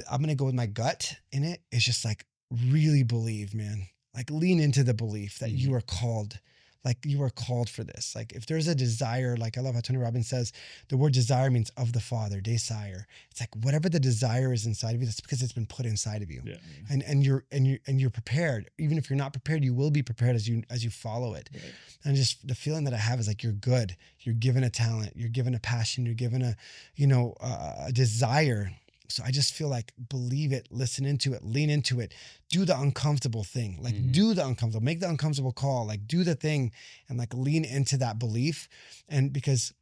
going to go with my gut in it. It's just like, really believe, man. Like, lean into the belief that you are called. Like, you are called for this. Like, if there's a desire, like I love how Tony Robbins says, the word desire means of the Father, desire. It's like whatever the desire is inside of you, that's because it's been put inside of you. Yeah. And you're prepared. Even if you're not prepared, you will be prepared as you follow it. Right. And just the feeling that I have is like, you're good. You're given a talent. You're given a passion. You're given a desire. So I just feel like, believe it, listen into it, lean into it, do the uncomfortable thing, like do the uncomfortable, make the uncomfortable call, like do the thing, and like lean into that belief. And because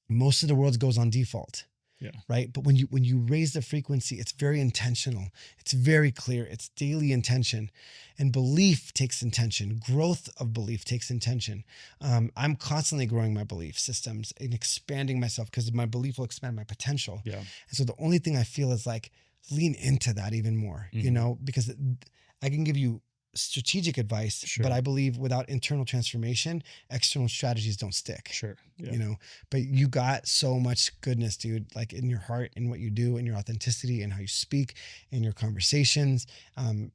most of the world goes on default. Yeah. Right. But when you raise the frequency, it's very intentional. It's very clear. It's daily intention, and belief takes intention. Growth of belief takes intention. I'm constantly growing my belief systems and expanding myself, because my belief will expand my potential. Yeah. And so the only thing I feel is like, lean into that even more, because I can give you strategic advice, Sure. but I believe without internal transformation, external strategies don't stick. Sure. Yeah. But you got so much goodness, dude, like in your heart, in what you do, in your authenticity, and how you speak, in your conversations,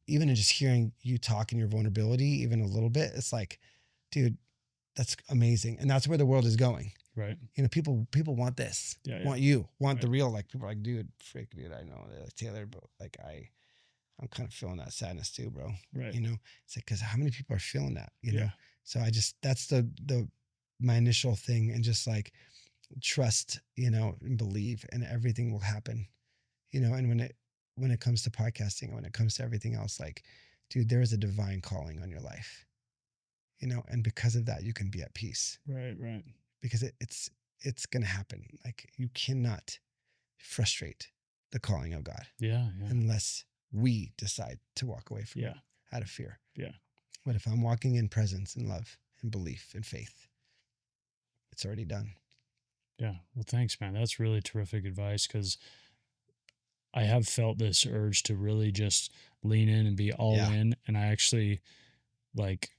even in just hearing you talk and your vulnerability, even a little bit, it's like, dude, that's amazing. And that's where the world is going. Right. People want this, want the real, like people are like, dude, dude, I know that Taylor, but like, I'm kind of feeling that sadness too, bro. Right. It's like, cause how many people are feeling that, Yeah. So that's my initial thing, and just like trust, and believe, and everything will happen, and when it comes to podcasting, when it comes to everything else, like, dude, there is a divine calling on your life, and because of that, you can be at peace. Right. Right. Because it's going to happen. Like, you cannot frustrate the calling of God. Yeah. Unless we decide to walk away from it out of fear. Yeah. But if I'm walking in presence and love and belief and faith, it's already done. Yeah. Well, thanks, man. That's really terrific advice, because I have felt this urge to really just lean in and be all in. And I actually, like,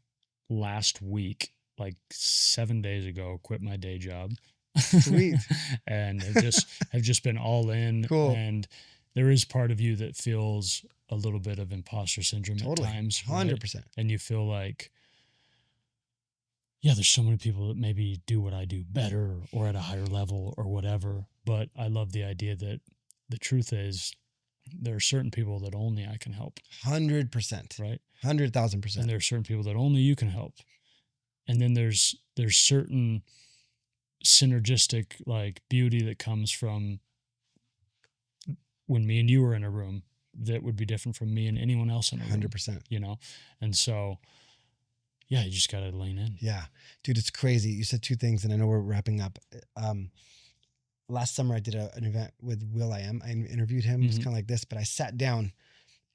last week, like 7 days ago, quit my day job. Sweet. And have just been all in. Cool. And there is part of you that feels a little bit of imposter syndrome at times. 100%. Right? And you feel like, yeah, there's so many people that maybe do what I do better or at a higher level or whatever. But I love the idea that the truth is, there are certain people that only I can help. 100%. Right? 100,000%. And there are certain people that only you can help. And then there's certain synergistic, like, beauty that comes from when me and you are in a room that would be different from me and anyone else in a room. 100%. And so, yeah, you just got to lean in. Yeah, dude, it's crazy. You said two things, and I know we're wrapping up. Last summer I did an event with Will I Am. I interviewed him. It's kind of like this, but I sat down,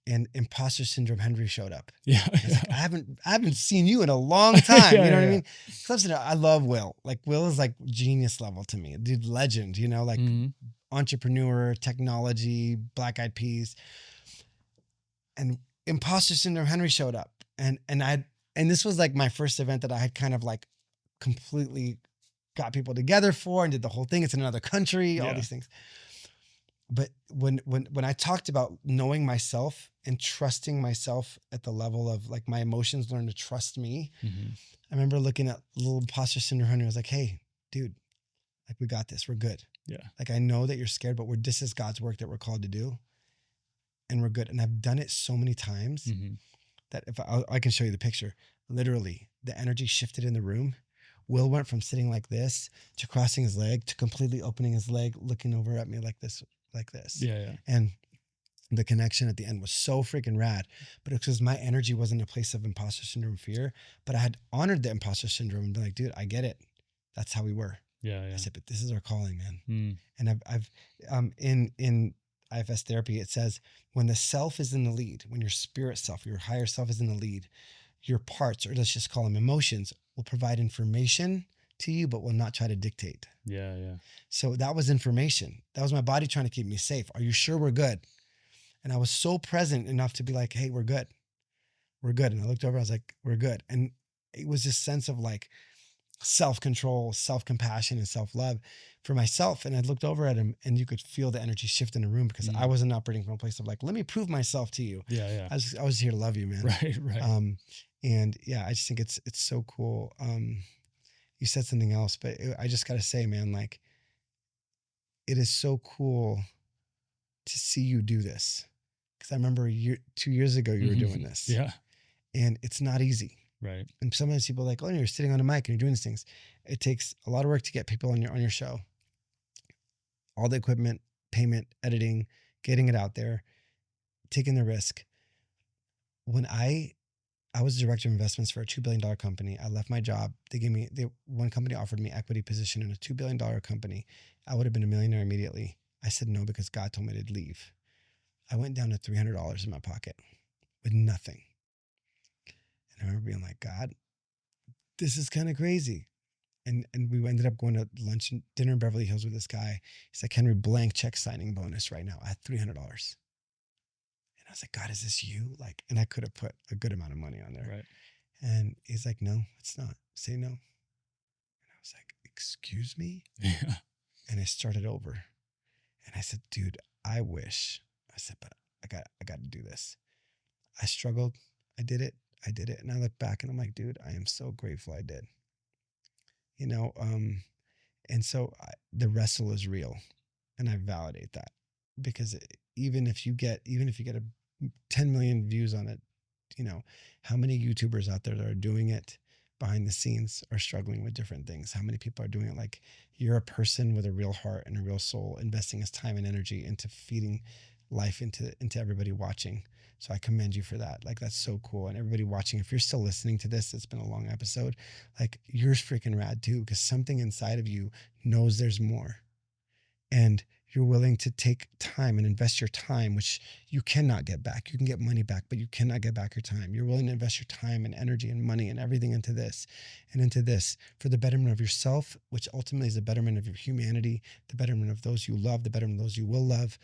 and imposter syndrome Henry showed up. Yeah. Like, I haven't seen you in a long time. You know what I mean? Listen, I love Will. Like, Will is like genius level to me. Dude, legend, like entrepreneur, technology, Black Eyed Peas. And imposter syndrome Henry showed up. And this was like my first event that I had kind of like completely got people together for, and did the whole thing. It's in another country, all these things. But when I talked about knowing myself and trusting myself at the level of like my emotions learn to trust me, I remember looking at little imposter syndrome Henry. I was like, hey, dude, like, we got this. We're good. Yeah. Like, I know that you're scared, but this is God's work that we're called to do. And we're good. And I've done it so many times that if I can show you the picture, literally the energy shifted in the room. Will went from sitting like this to crossing his leg to completely opening his leg, looking over at me like this. Yeah. And the connection at the end was so freaking rad, but it's because my energy wasn't a place of imposter syndrome fear, but I had honored the imposter syndrome and been like, dude, I get it. That's how we were. Yeah. I said, but this is our calling, man. Mm. And IFS therapy, it says when the self is in the lead, when your spirit self, your higher self is in the lead, your parts, or let's just call them emotions, will provide information to you, but will not try to dictate. Yeah. Yeah. So that was information. That was my body trying to keep me safe. Are you sure we're good? And I was so present enough to be like, hey, we're good. We're good. And I looked over, I was like, we're good. And it was this sense of like self-control, self-compassion, and self-love for myself. And I looked over at him and you could feel the energy shift in the room because I wasn't operating from a place of like, let me prove myself to you. Yeah. Yeah. I was here to love you, man. Right. Right. And yeah, I just think it's so cool. You said something else, but I just got to say, man, like it is so cool to see you do this. Cause I remember 2 years ago, you were doing this. Yeah. And it's not easy. Right. And sometimes people are like, oh, you're sitting on a mic and you're doing these things. It takes a lot of work to get people on your show. All the equipment, payment, editing, getting it out there, taking the risk. When I was director of investments for a $2 billion company. I left my job. One company offered me equity position in a $2 billion company. I would have been a millionaire immediately. I said no because God told me to leave. I went down to $300 in my pocket with nothing. And I remember being like, God, this is kind of crazy. And we ended up going to lunch and dinner in Beverly Hills with this guy. He's like, Henry, blank check signing bonus right now. I had $300. And I was like, God, is this you? Like, and I could have put a good amount of money on there. Right. And he's like, no, it's not. Say no. And I was like, excuse me? Yeah. And I started over. And I said, dude, I wish. I said, but I got to do this. I struggled. I did it. And I look back and I'm like, dude, I am so grateful I did. You know, and so the wrestle is real. And I validate that because even if you get a 10 million views on it, you know, how many YouTubers out there that are doing it behind the scenes are struggling with different things? How many people are doing it? Like, you're a person with a real heart and a real soul, investing his time and energy into feeding life into everybody watching. So I commend you for that. Like, that's so cool. And everybody watching, if you're still listening to this, it's been a long episode, like, you're freaking rad too, because something inside of you knows there's more. And you're willing to take time and invest your time, which you cannot get back. You can get money back, but you cannot get back your time. You're willing to invest your time and energy and money and everything into this and into this for the betterment of yourself, which ultimately is the betterment of your humanity, the betterment of those you love, the betterment of those you will love.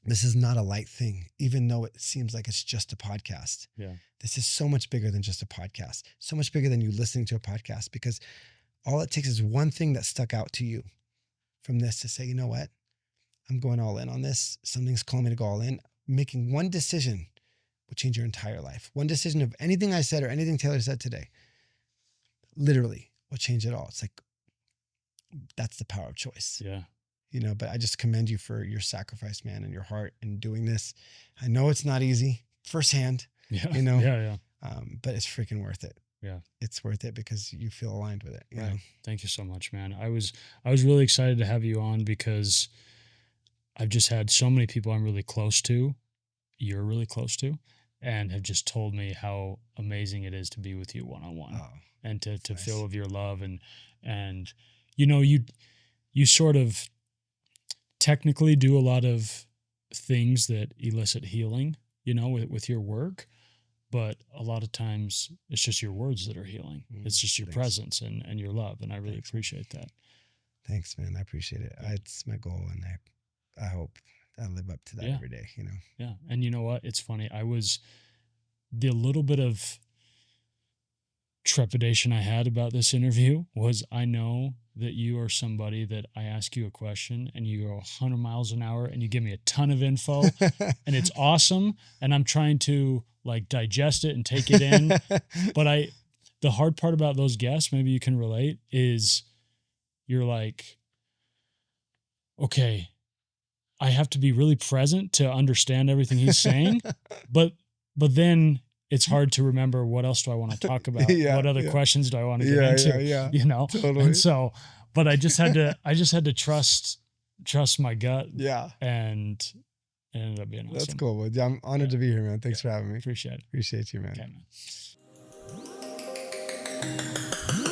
This is not a light thing, even though it seems like it's just a podcast. Yeah. This is so much bigger than just a podcast, so much bigger than you listening to a podcast, because all it takes is one thing that stuck out to you from this to say, you know what? I'm going all in on this. Something's calling me to go all in. Making one decision will change your entire life. One decision of anything I said or anything Taylor said today, literally will change it all. It's like, that's the power of choice. Yeah. You know, but I just commend you for your sacrifice, man, and your heart in doing this. I know it's not easy firsthand, Yeah. you know, Yeah. but it's freaking worth it. Yeah. It's worth it because you feel aligned with it. You know? Thank you so much, man. I was really excited to have you on because I've just had so many people I'm really close to, you're really close to, and have just told me how amazing it is to be with you one-on-one and to nice. feel of your love. And, you know, you sort of technically do a lot of things that elicit healing, you know, with your work, but a lot of times it's just your words that are healing. It's just your presence and your love. And I really appreciate that. Thanks, man. I appreciate it. It's my goal, and I hope I live up to that every day, you know? Yeah. And you know what? It's funny. The little bit of trepidation I had about this interview was I know that you are somebody that I ask you a question and you go 100 miles an hour and you give me a ton of info and it's awesome. And I'm trying to like digest it and take it in. But the hard part about those guests, maybe you can relate, is you're like, okay, I have to be really present to understand everything he's saying, but then it's hard to remember what else do I want to talk about? What other questions do I want to get into? You know? Totally. And so, but I just had to trust my gut. Yeah. And it ended up being awesome. That's cool. Well, I'm honored to be here, man. Thanks for having me. Appreciate it. Appreciate you, man. Okay, man.